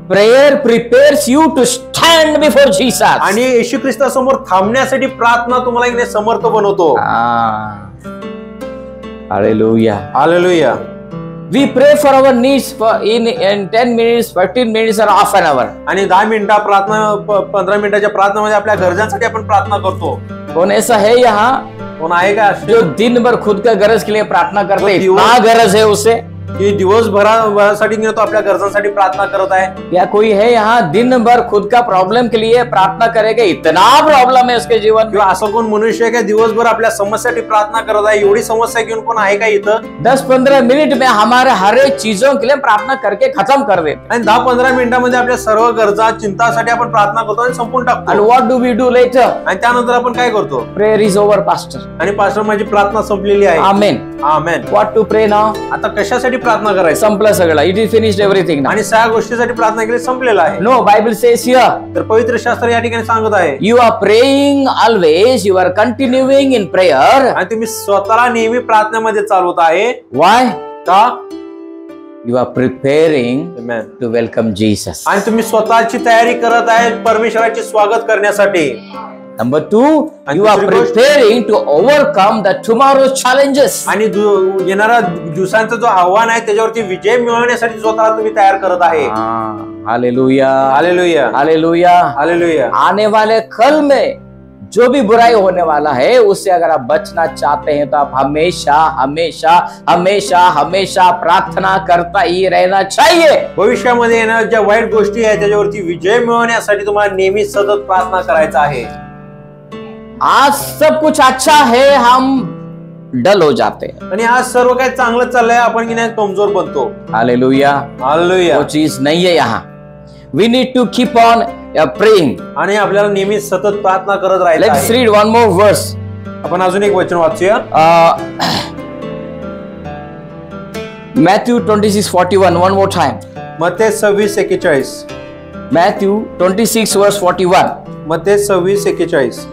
Prayer prepares you to stand before Jesus. आणि येशू ख्रिस्तासमोर थांबण्यासाठी प्रार्थना तुम्हाला एक समर्थ बनवतो. Hallelujah. Hallelujah. We pray for our needs in 10 minutes, 15 minutes or half an hour. आणि 10 मिनिटा प्रार्थना 15 मिनिटाच्या प्रार्थनेमध्ये आपल्या गरजांसाठी आपण प्रार्थना करतो. कौन ऐसा है यहाँ कोण आहे का जो दिन भर खुद का गरज के लिए प्रार्थना करते हैं? वो क्या गरज है उसे? की दिवसभरासाठी तो आपल्या गरजांसाठी प्रार्थना करत आहे. क्या कोई है यहाँ दिन भर खुद का प्रॉब्लम के लिए प्रार्थना करेगा? इतना प्रॉब्लम है उसके जीवन में. किंवा असं कोण मनुष्य आहे का दिवसभर आपल्या समस्यासाठी प्रार्थना करत आहे? एवढी समस्या घेऊन कोण आहे का इथं? 10-15 मिनट में हमारे हर एक चीजों के लिए प्रार्थना करके खत्म कर देते. आणि 10-15 मिनिटांमध्ये आपल्या सर्व गरजा चिंतासाठी आपण प्रार्थना करतो आणि संपून टाकतो. And what do we do later? आणि त्यानंतर आपण काय करतो? Prayer is over, pastor. आणि पास्टर माझी प्रार्थना संपलेली आहे. Amen. Amen. What to pray now? आता कशासाठी प्रार्थना करायची? संपलं सगळं. It is finished everything now. आणि सगळ्या गोष्टीसाठी प्रार्थना केली संपलेला आहे. No, Bible says here. तर पवित्र शास्त्र या ठिकाणी सांगत आहे. You are praying always. You are continuing in prayer. आणि तुम्ही स्वतःला नेहमी प्रार्थनेमध्ये चालवत आहे. Why? का? You are preparing Amen. to welcome Jesus. आणि तुम्ही स्वतःची तयारी करत आहे परमेश्वराचे स्वागत करण्यासाठी. Number 2, you are preparing to overcome the tomorrow's challenges. आणि येणाऱ्या दिवसांचा जो आव्हान आहे त्याच्यावरती विजय मिळवण्यासाठी स्वतःला तुम्ही तयार करत आहे. हालेलुया. हालेलुया. हालेलुया. हालेलुया. आने वाले कल में जो भी बुराई होने वाला है उससे अगर आप बचना चाहते हैं तो आप हमेशा हमेशा हमेशा हमेशा प्रार्थना करता ही रहना चाहिए. भविष्यामध्ये येणाऱ्या ज्या वाईट गोष्टी आहेत त्याच्यावरती विजय मिळवण्यासाठी तुम्हाला नेहमी सतत प्रार्थना करायचा आहे. आज सब कुछ अच्छा है, हम डल हो जाते हैं. आणि आज सर्व काही चांगलं चाललंय, आपण की नाही कमजोर बनतो. हालेलुया. हालेलुया. वो चीज नहीं है यहाँ. We need to keep on praying. आणि आपल्याला नेहमी सतत प्रार्थना करत राहायचं आहे. Let's read one more verse. आपण अजून एक वचन वाचूया. Matthew 26:41. One more time. Matte 26:41. Matthew 26 verse 41. Matte 26:41.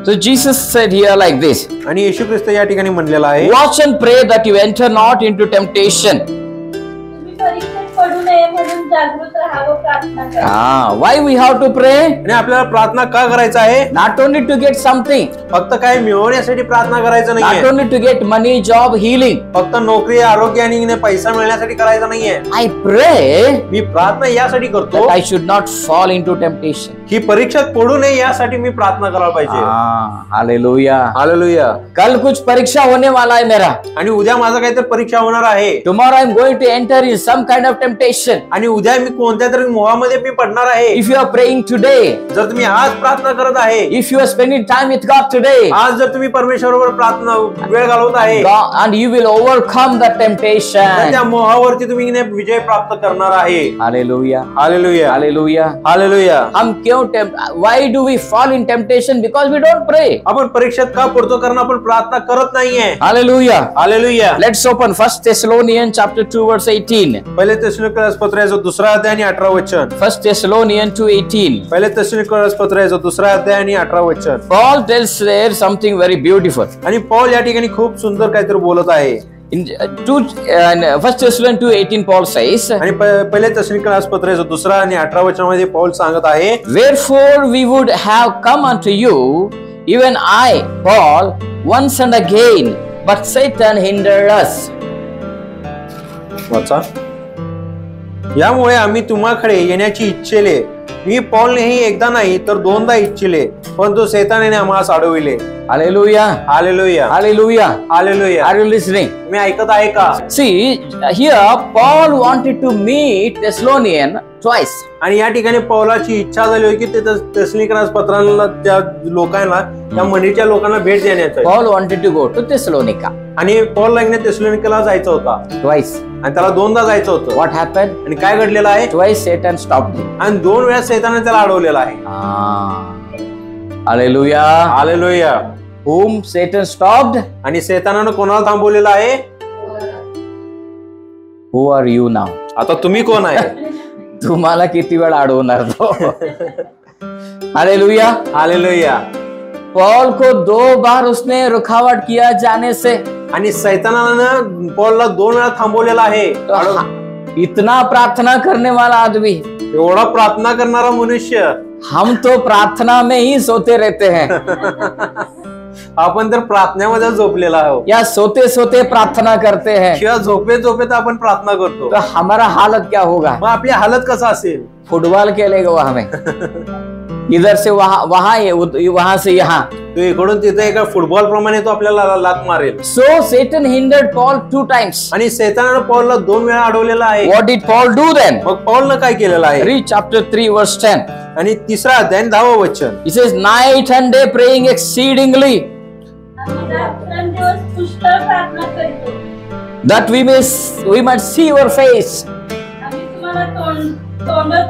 So Jesus said here like this. आणि येशू ख्रिस्त या ठिकाणी म्हणलेला आहे. Watch and pray that you enter not into temptation. तुम्ही परीक्षेत पडू नये म्हणून जागृत राहावं, प्रार्थना करा. Why we have to pray? आणि आपल्याला प्रार्थना का करायचं आहे? Not only to get something. फक्त काय मिळवण्यासाठी प्रार्थना करायचं Not नाहीये. only to get money, job, healing. फक्त नोकरी, आरोग्य आणि पैसा मिळण्यासाठी करायचं नाहीये. I pray मी प्रार्थना यासाठी करतो that I should not fall into temptation. की परीक्षेत पडू नये यासाठी मी प्रार्थना करायला पाहिजे. हालेलुया. हालेलुया. कल कुछ परीक्षा होने वाला है मेरा. आणि उद्या माझा काहीतरी परीक्षा होणार आहे. Tomorrow I am going to enter in some kind of temptation. आणि उद्या मी कोणत्या तरी मोहामध्ये मी पडणार आहे. If you are praying today, जर तुम्ही आज प्रार्थना करत आहे, if you are spending time with God today, आज जर तुम्ही परमेश्वरावर प्रार्थना वेळ घालवत आहे, and you will overcome the तर temptation. त्या मोहावरती तुम्ही विजय प्राप्त करणार आहे. हालेलुया. हालेलुया. हालेलुया. हालेलुया. हम क्यों why do we fall in temptation? Because we don't pray. आपण परीक्षेत का पडतो? कारण आपण प्रार्थना करत नाहीये. Hallelujah. Hallelujah. Let's open 1 Thessalonians chapter 2 verse 18. पहिले तेसलोनिकस पत्राचा दुसरा अध्याय आणि 18 वचन. 1 Thessalonians 2:18. पहिले तेसलोनिकस पत्राचा दुसरा अध्याय आणि 18 वचन. Paul tells there something very beautiful. आणि पौल या ठिकाणी खूप सुंदर काहीतरी बोलत आहे. In 1 Thessalonians 2:18 Paul says, आणि पहिले तेसलोनिकस पत्राचं 2 आणि 18 वचनामध्ये पौल सांगत आहे, wherefore we would have come unto you, even I, Paul, once and again, but Satan hindered us. वाचा. यामुळे आम्ही तुम्हाकडे येण्याची इच्छेले, मी पौलनेही एकदा नाही तर 2दा इच्छिले, परंतु सैतानाने आम्हाला अडविले. Hallelujah. Hallelujah, Hallelujah. Hallelujah. Are you listening? तुम्ही ऐकत आहे का? See, here Paul wanted to meet Thessalonian twice. आणि या ठिकाणी पौलाची इच्छा झाली होती की ते तेसलोनिकस पत्राला त्या लोकांना, त्या मंडळीच्या लोकांना भेट देण्याचं. Paul wanted to go to Thessalonica आणि पौलला तेसलोनिकेला जायचं होता twice. आणि त्याला 2दा जायचं होतं. What happened? आणि काय घडलेलं आहे? Twice Satan stopped him. आणि 2 वेळा सैतानाने त्याला अडवलेलं आहे. Hallelujah. Hallelujah. Whom Satan stopped? आणि सैतानाने कोणाला थांबवलेलं आहे? Who are you now? आता तुम्ही कोण आहे? तुम्हाला किती वेळ अडवणार तो? Hallelujah. हालेलुया. पॉल को 2 बार उसने रुकावट किया जाने से. आणि सैतानानं पौलला 2 वेळा थांबवलेला आहे. तो इतना प्रार्थना करने वाला आदमी, एवढा प्रार्थना करणारा मनुष्य, हम तो प्रार्थना में ही सोते रहते हैं. आपण तर प्रार्थनेमध्ये झोपलेला आहोत, या सोते सोते प्रार्थना करते हैं. किंवा झोपे झोपेत आपण प्रार्थना करतो. तो हमारा हालत क्या होगा? मग आपली हालत कसं असेल? फुटबॉल खेलेगा वो हमें. इधर से वहां से यहाँ. तो इकडून तिथे एका फुटबॉल प्रमाणे तो आपल्याला लात मारेल. So Satan hindered Paul 2 times. आणि सैतानानं पौलला 2 वेळा अडवलेला आहे. What did Paul do then? मग पौलनं काय केलेलं आहे? Read chapter 3 verse 10. आणि 3रा अध्याय 10वं वचन. He says, night and day praying exceedingly, आम्ही रात्रंदिवस पुष्कळ प्रार्थना करतो, that we might see your face. आम्ही तुम्हाला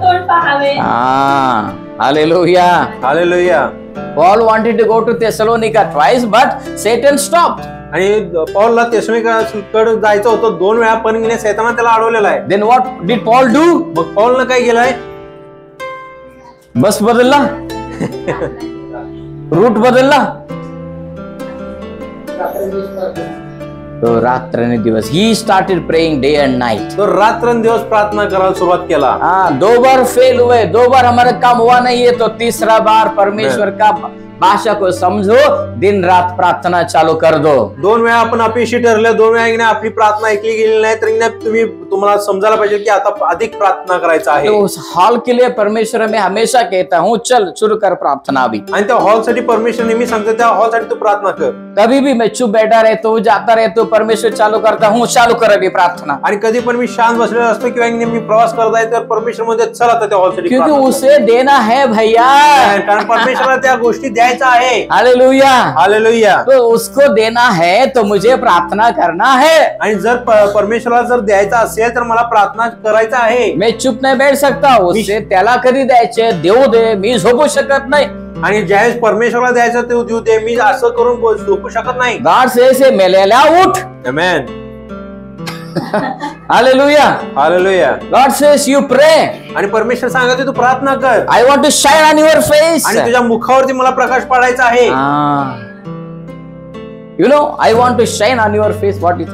तोंड पाहावे. Hallelujah. Hallelujah. Paul wanted to go to Thessalonica twice, but Satan stopped. आणि पौलला तेसलोनिकेकडे जायचं होतं 2 वेळा, पण सैतानाने त्याला अडवलेला आहे. Then what did Paul do? मग पौलनं काय केलंय? बस बदलला, रूट बदलला. तो रात्र दिवस he started praying day and night. तो रात्रंदिवस प्रार्थना करायला सुरुवात केला. 2 बार फेल हुए, 2 बार हमारा काम हुआ नहीं है, तो 3रा बार परमेश्वर का भाषा को समझो, दिन रात प्रार्थना चालू कर दो. 2 वेळा आपण अपयशी ठरले, 2 वेळा आपली प्रार्थना ऐकली गेली नाही, तर तुम्हाला समजायला पाहिजे की आता अधिक प्रार्थना करायचं आहे. तो उस हॉल के लिए परमेश्वर में हमेशा कहता हूँ, चल शुरू कर प्रार्थना भी. आणि त्या हॉलसाठी परमेश्वर नेहमी सांगतो, त्या हॉलसाठी तू प्रार्थना कर. कभी भी मैं चुप बैठा रहता हूँ, जाता रहता हूँ, परमेश्वर चालू करता हूँ, चालू कर अभी प्रार्थना. आणि कधी पण मी शांत बसलेला असतो किंवा मी प्रवास करत आहे, तर परमेश्वर मध्ये चल आता त्या हॉलसाठी, क्योंकि उसे देना है भैया. कारण परमेश्वराला त्या गोष्टी द्यायच्या आहे. हालेलुया. हालेलुया. तो उसको देना है तो मुझे प्रार्थना करना है. आणि जर परमेश्वराला जर द्यायचा असेल तर मला प्रार्थना करायचा आहे. मैं चुप नाही बैठ सकता. उससे त्याला कधी द्यायचे देऊ दे, मी झोपू शकत नाही. आणि ज्यावेळेस परमेश्वराला द्यायचं ते देऊ दे, मी असं करून झोपू शकत नाही. God says, मेलेल्या उठ. आमेन. Hallelujah. Hallelujah. God says you pray. आणि परमेश्वर सांगते तू प्रार्थना कर. I want to shine on your face. आणि तुझ्या मुखावरती मला प्रकाश पाडायचा आहे. You know, I want to shine on your face. What is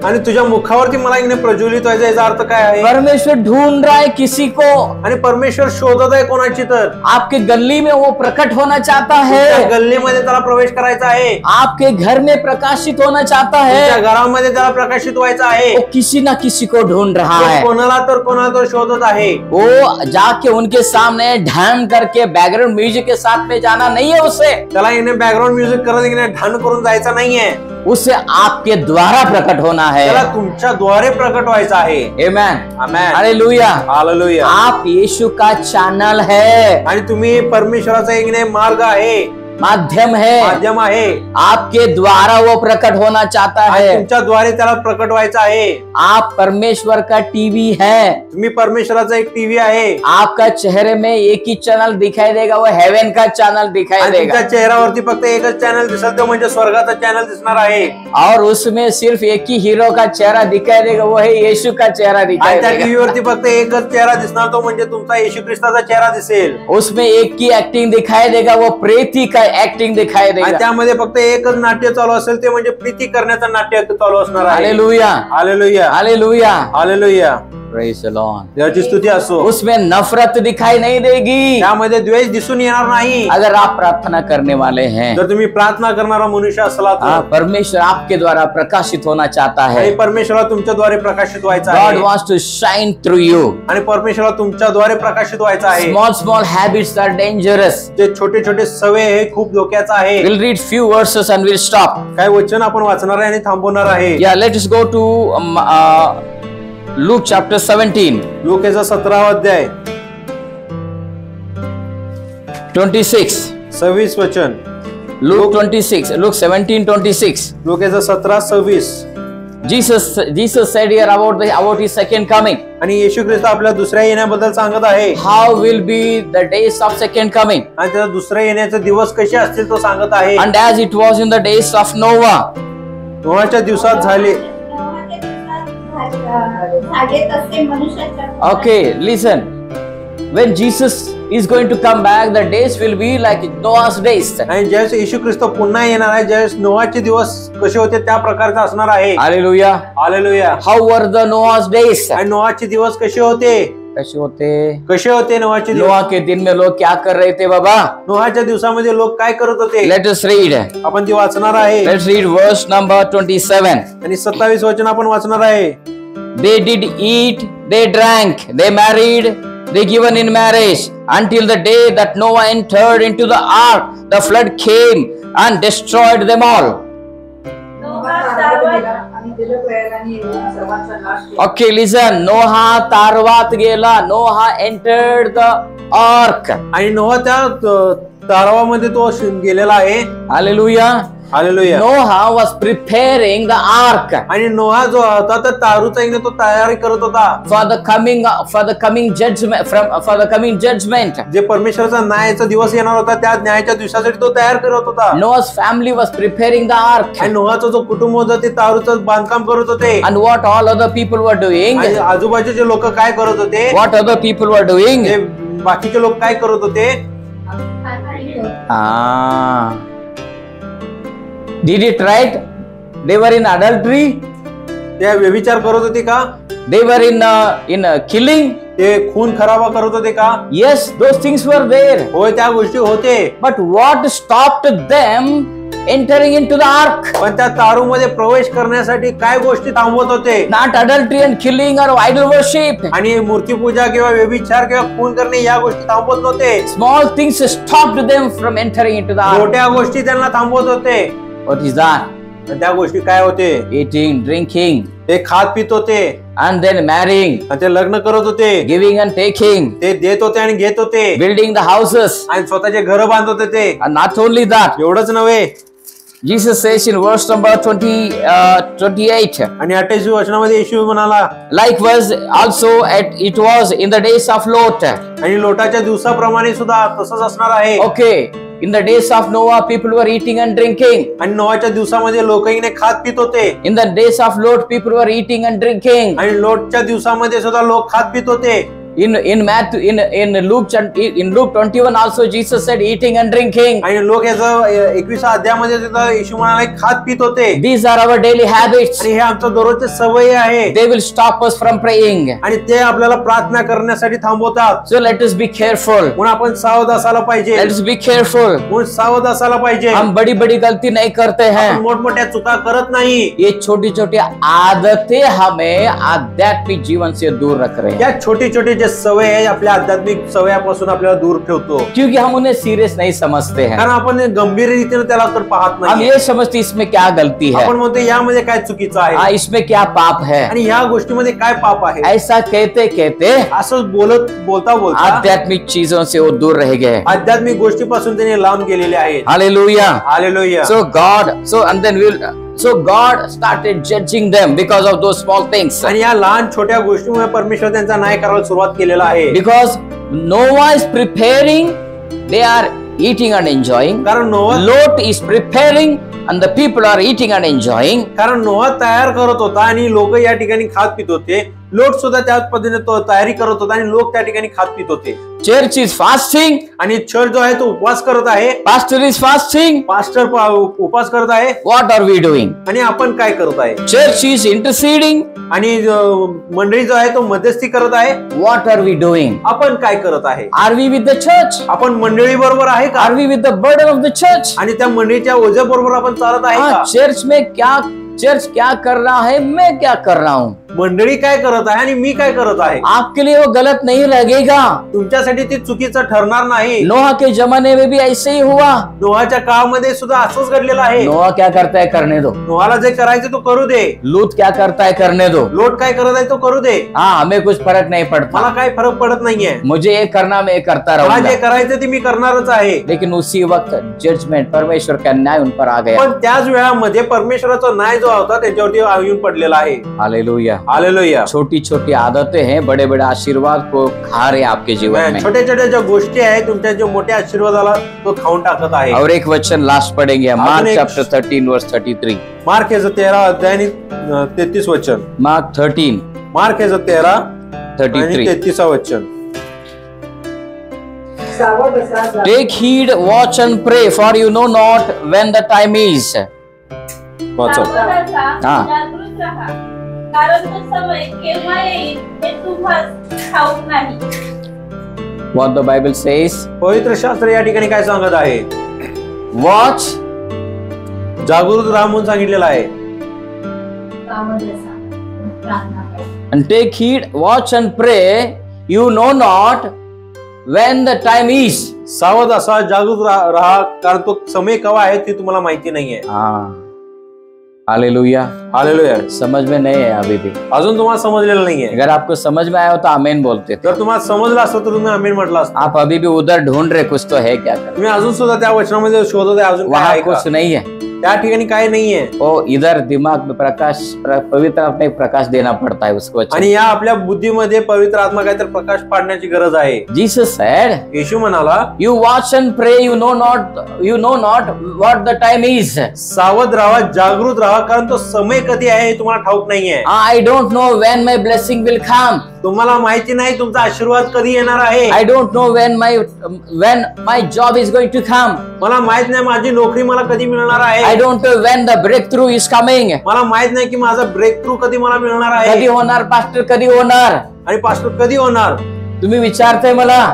आणि तुझ्या मुखावरती मला इकडे प्रज्वलित व्हायचा, याचा अर्थ काय आहे? परमेश्वर ढूंढ रहा है किसी को. आणि परमेश्वर शोधत आहे कोणाची तर. आपके गली में वो प्रकट होना चाहता है. गल्लीमध्ये त्याला प्रवेश करायचा आहे. आपके घर में प्रकाशित होना चाहता है. घरामध्ये त्याला प्रकाशित व्हायचा आहे. वो किसी ना किसी को ढूंढ रहा है. कोणाला तर शोधत आहे. वो जाके उनके सामने ढान करके बैकग्राउंड म्यूजिक के साथ में जाना नहीं है. उसे त्याला इन्हें बैकग्राउंड म्यूजिक करत ढान करून जायचा नाहीये. उसे आपके द्वारा प्रकट होना है. त्याला तुमच्या द्वारे प्रकट व्हायचा आहे. आमेन. आमेन. हालेलुया. हालेलुया. आप यीशु का चैनल है. आणि तुम्ही परमेश्वराचा एक मार्ग आहे, माध्यम है. आपके द्वारा वो प्रकट होना चाहता है. तुमच्या द्वारे त्याला प्रकट व्हायचा आहे. आप परमेश्वर का टीवी है. तुम्ही परमेश्वराचा एक टीव्ही आहे. आपका चेहरे में एक ही चैनल दिखाई देगा, वो हेवन का चैनल दिखाई देगा. तुमच्या चेहऱ्यावरती फक्त एकच चॅनल दिसेल, तो म्हणजे स्वर्गाचा चॅनल दिसणार आहे. और उसमें सिर्फ एक ही हीरो का चेहरा दिखाई देगा, वो है यीशु का चेहरा दिखाई देगा. देगा. टीव्हीवरती फक्त एकच चेहरा दिसणार, तो म्हणजे तुमचा येशू ख्रिस्ताचा चेहरा दिसेल. उसमें एक की एक्टिंग दिखाई देगा, वो प्रेती का का एक्टिंग दिखाई आणि देगा। त्यामध्ये फक्त एकच नाट्य चालू असेल, ते म्हणजे प्रीती करण्याचं नाट्य चालू असणार आहे। Hallelujah, hallelujah, hallelujah, hallelujah, praise the Lord. देवाची स्तुती असो। उसमें नफरत दिखाई नहीं देगी त्यामध्ये द्वेष दिसून येणार नाही। अगर आप प्रार्थना करने वाले हैं। जर तुम्ही प्रार्थना करणारा मनुष्य असला तर परमेश्वर आपके द्वारा प्रकाशित होना चाहता है। आणि परमेश्वराला तुमच्याद्वारे प्रकाशित व्हायचं God आहे wants to shine through you. आणि परमेश्वराला तुमच्याद्वारे प्रकाशित व्हायचं आहे। Small small habits are dangerous. जे छोटे छोटे सवय हे खूप धोक्याचं आहे। We'll read few verses and we'll stop. काय वचन आपण वाचणार आहे आणि थांबवणार आहे। Yeah, let us go to Luke chapter 17. लूकाचा 17वा अध्याय 26. 26 वचन। Luke 26. Luke 17:26. लूकाचा 17:26। Jesus said here about his second coming. आणि येशू ख्रिस्त आपल्या दुसऱ्या येण्याबद्दल सांगत आहे। How will be the days of second coming? आणि त्याचा दुसऱ्या येण्याचे दिवस कसे असतील तो सांगत आहे। And as it was in the days of Noah. नोहाच्या दिवसात झाले। Okay, listen. When Jesus is going to come back, the days will be like Noah's days. आणि ज्यावेळेस येशू ख्रिस्त पुन्हा येणार आहे, ज्यावेळेस नोहाचे दिवस कसे होते त्या प्रकारचे असणार आहे। Hallelujah. Hallelujah. How were the Noah's days? आणि नोहाचे दिवस कसे होते? कसे होते नोहाचे दिवस? नोआ के दिन में लोग क्या कर रहे थे बाबा? नोहाच्या दिवसामध्ये लोक काय करत होते? Let us read. आपण ती वाचणार आहे। Let's read verse number 27. आणि 27 वचन आपण वाचणार आहे। They did eat, they drank, they married, they given in marriage until the day that Noah entered into the ark. The flood came and destroyed them all. Okay, listen. Noah तारवात गेला. Noah entered the ark. आणि नोहा त्या तारवामध्ये तो गेलेला आहे। Hallelujah. Hallelujah. Noah was preparing the ark आणि नोहा जो होता तर तारूचा तो तयारी करत होता for the coming judgment for the coming judgment. जे परमेश्वराचा न्यायाचा दिवस येणार होता त्या न्यायाच्या दिवसासाठी तो तयार करत होता। Noah's family was preparing the ark. आणि नोहाचा जो कुटुंब होता ते तारूचं बांधकाम करत होते। And what all other people were doing? आणि आजूबाजूचे लोक काय करत होते? What other people were doing? जे बाकीचे लोक काय करत होते? Did it right? They were in adultery. ते व्यभिचार करत होते का? They were in killing. ते खून खराबा करत होते का? Yes, those things were there. होय त्या गोष्टी होते। But what stopped them entering into the ark? पण त्या तारूमध्ये प्रवेश करण्यासाठी काय गोष्टी थांबवत होते? Not adultery and killing or idol worship. आणि मूर्तीपूजा किंवा व्यभिचार किंवा खून करणे या गोष्टी थांबवत नव्हते। Small things stopped them from entering into the ark. मोठ्या गोष्टी त्यांना थांबवत होते। What is that? त्या गोष्टी काय होते? Eating, drinking, ते खात पित होते and then marrying, आणि ते लग्न करत होते, giving and taking, ते देत होते आणि घेत होते, building the houses. आणि स्वतःचे घर बांधत होते ते। And not only that, एवढंच नव्हे, Jesus says in verse number 28. आणि 28 वचनामध्ये येशू म्हणाला, Likewise also it was in the days of Lot. आणि लोटाच्या दिवसाप्रमाणे सुद्धा तसंच असणार आहे। Okay, in the days of Noah people were eating and drinking. आणि नोहाच्या दिवसामध्ये लोकहीने खात पित होते। In the days of Lot people were eating and drinking. आणि लोटच्या दिवसामध्ये सुद्धा लोक खात पित होते। In Luke 21 also Jesus said eating and drinking. आणि लोक याचं 21 अध्यायामध्ये सुद्धा येशू म्हणाले खात पित होते। These are our daily habits. आणि हे आमचं दररोजचे सवयी आहे। They will stop us from praying. आणि ते आपल्याला प्रार्थना करण्यासाठी थांबवतात। So let us be careful. म्हणून आपण सावध असायला पाहिजे। Let us be careful. म्हणून सावध असायला पाहिजे। हम बड़ी बड़ी गलती नहीं करते हैं। आपण मोठमोठ्या चुका करत नाही। ये छोटी छोटी आदतें हमें आध्यात्मिक जीवन से दूर रख रहे हैं। या छोटी छोटी जे सवय आहे आपल्या आध्यात्मिक सवयापासून आपल्याला दूर ठेवतो। क्योंकि हम उन्हें सीरियस नहीं समझते हैं। कारण आपण गंभीर रीतीने त्याला तर पाहत हम नाही। ये समझते इसमें क्या गलती है, आपण म्हणतो यामध्ये काय चुकीचं आहे इसमें क्या पाप है। आणि या गोष्टीमध्ये काय पाप आहे। ऐसा कहते कहते असं बोलता आध्यात्मिक चीजों से वो दूर रह गए। आध्यात्मिक गोष्टीपासून त्यांनी लांब गेलेले आहेत। Hallelujah. Hallelujah. So God started judging them because of those small things. आणि या लहान छोट्या गोष्टीमुळे परमेश्वर त्यांचा न्याय करायला सुरुवात केलेला आहे। Because Noah is preparing, they are eating and enjoying. कारण नोहा Lot is preparing and the people are eating and enjoying. कारण नोहा तयार करत होता आणि लोक या ठिकाणी खात पित होते। लोक सुद्धा त्याच पद्धतीने तयारी करत होते आणि लोक त्या ठिकाणी खात पित होते. Church is fasting. आणि चर्च जो आहे तो उपवास करत आहे. Pastor is fasting. पास्टर उपवास करत आहे. What are we doing? आणि आपण काय करत आहे? Church is interceding. आणि मंडळी जो आहे तो मध्यस्थी करत आहे. What are we doing? आपण काय करत आहे? Are we with the church? आपण मंडळी बरोबर आहे का? Are we with the burden of the church? आणि त्या मंडळीच्या ओझ्या बरोबर आपण चालत आहे का? चर्च क्या कर रहा है, मैं क्या कर रहा हूँ. मंडळी काय करत आहे आणि मी काय करत आहे. आपके लिए वो गलत नहीं लगेगा. तुमच्यासाठी ती चुकीचं ठरणार नाही. नोहा के जमाने में भी ऐसे ही हुआ. नोहाच्या काळामध्ये सुद्धा असंच घडलेलं आहे. नोहा क्या करता है, करने दो. नोहाला जे करायचं तो करू दे. लूत क्या करता है, करने दो. लोट काय करत आहे तो करू दे. हाँ, हमें कुछ फर्क नहीं पड़ता. मला काय फरक पडत नाहीये. मुझे ये करना, मैं ये करता मला जे रहूंगा. करायचं ते मी करणारच आहे. लेकिन उसी वक्त जजमेंट, परमेश्वर का न्याय उन पर आ गया. पण त्याच वेळामध्ये परमेश्वराचा न्याय जो होता त्यांच्यावरती येऊन पडलेला आहे. हालेलुया. हालेलुया. छोटी छोटी आदतें हैं, बड़े बड़े आशीर्वाद को खा रहे आपके जीवन में. छोटे छोटे ज्या गोष्टी आहेत तुमच्या जो मोठ्या आशीर्वादाला तो खाऊन टाकत आहे. और एक वचन लास्ट पढ़ेंगे, मार्क चैप्टर 13 वर्स 33. मार्क याचं 13 अध्याय आणि 33 वचन. मार्क 13 मार्क याचं 13 आणि 33. 33 वचन. Take heed, watch and pray, for you know not when the time is. वाचा. हाँ. जागृत राहा, कारण तो समय केव्हा येईल हे तुम्हाला ठाऊक नाही. What the Bible says? पवित्र शास्त्र या ठिकाणी काय सांगत आहे? Watch जागृत राहा म्हणून सांगितलेलं आहे. and take heed, watch and pray, you know not when the time is. सावध असा, जागृत राहा, कारण तो समय केव्हा आहे ते तुम्हाला माहिती नाहीये. हाँ. हालेलुया. हालेलुया. समझ में नहीं है अभी भी. अजून तुम्हाला समजलेलं नाहीये. अगर आपको समझ में आया हो तो आमीन बोलते थे. जर तुम्हाला समजलं असतं तर तुम्ही आमीन म्हटलं असतं. आप अभी भी उधर ढूंढ रहे कुछ तो है, क्या कर. तुम्ही अजून सुद्धा त्या वचनामध्ये शोधत आहे अजून काय वहाँ आहे का? कुछ नहीं है. त्या ठिकाणी काय नाहीये. ओ इधर दिमाग में प्रकाश, पवित्र आत्मा में प्रकाश देना पड़ता है उसको. आणि या आपल्या बुद्धीमध्ये पवित्र आत्मा काहीतरी प्रकाश पाडण्याची गरज आहे. Jesus said, येशू म्हणाला, you watch and pray, you know not what the time is. सावध राहा, जागृत राहा, कारण तो समय कधी आहे हे तुम्हाला ठाऊक नाहीये. I don't know when my blessing will come. तुम्हाला माहिती नाही तुमचा आशीर्वाद कधी येणार आहे. I don't know when my job is going to come. मला माहित नाही माझी नोकरी मला कधी मिळणार आहे. I don't know when the breakthrough is coming. मला माहित नाही की माझा ब्रेक थ्रू कधी मला मिळणार आहे. कधी होणार पास्टर, कधी होणार. आणि पास्टर कधी होणार. तुम्ही विचारते मला,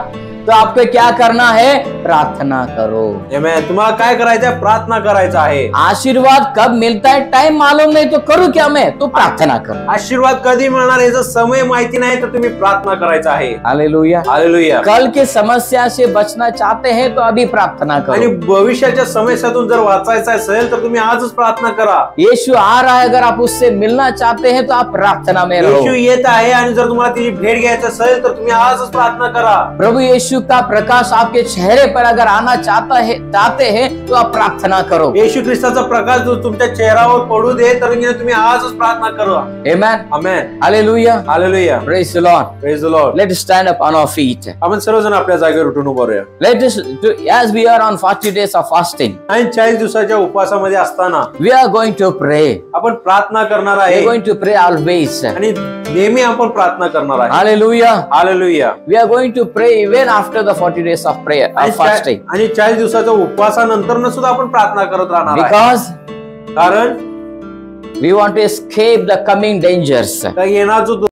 तो आपको क्या करना है, प्रार्थना करो. आमेन. तुम्हाला काय करायचं आहे, प्रार्थना करायचं आहे. आशीर्वाद कब मिलता है टाइम मालूम नहीं तो करूँ क्या मैं, तो प्रार्थना करो. आशीर्वाद कधी मिळणार याचा समय माहिती नाही तर तुम्ही प्रार्थना करायचं आहे. हालेलुया. हालेलुया. कल के समस्या से बचना चाहते हैं तो अभी प्रार्थना आणि करो. भविष्याच्या समस्यातून जर वाचायचं असेल तर तुम्ही आजच प्रार्थना करा. यीशु आ रहा है, अगर आप उससे मिलना चाहते हैं तो आप प्रार्थना में येशू रहो. येत आहे आणि जर तुम्हाला तिची भेट घ्यायचं असेल तर तुम्ही आजच प्रार्थना करा. प्रभु यीशु का प्रकाश आपके चेहरे पर अगर आना चाहते हैं तो आप प्रार्थना करो. येशू ख्रिस्ताचा प्रकाश जो तुमच्या चेहऱ्यावर पडू दे तर तुम्ही आजच प्रार्थना करा. Amen. Amen. Hallelujah. Hallelujah. Praise the Lord. Praise the Lord. Let us stand up on our feet. आपण सर्वजण आपल्या जागेवर उठून उभं राहूया. Let us do, as we are on 40 days of fasting, आणि 40 दिवसाच्या उपवासामध्ये असताना we are going to pray. आपण प्रार्थना करणार We आहे. are going to pray always. आणि नेहमी आपण प्रार्थना करणार आहे. Hallelujah. Hallelujah. We are going to pray even after the 40 days of prayer, of fasting. आणि 40 दिवसाच्या उपवासानंतर सुद्धा आपण प्रार्थना करत राहणार आहे. Because कारण we want to escape the coming dangers. येणार जो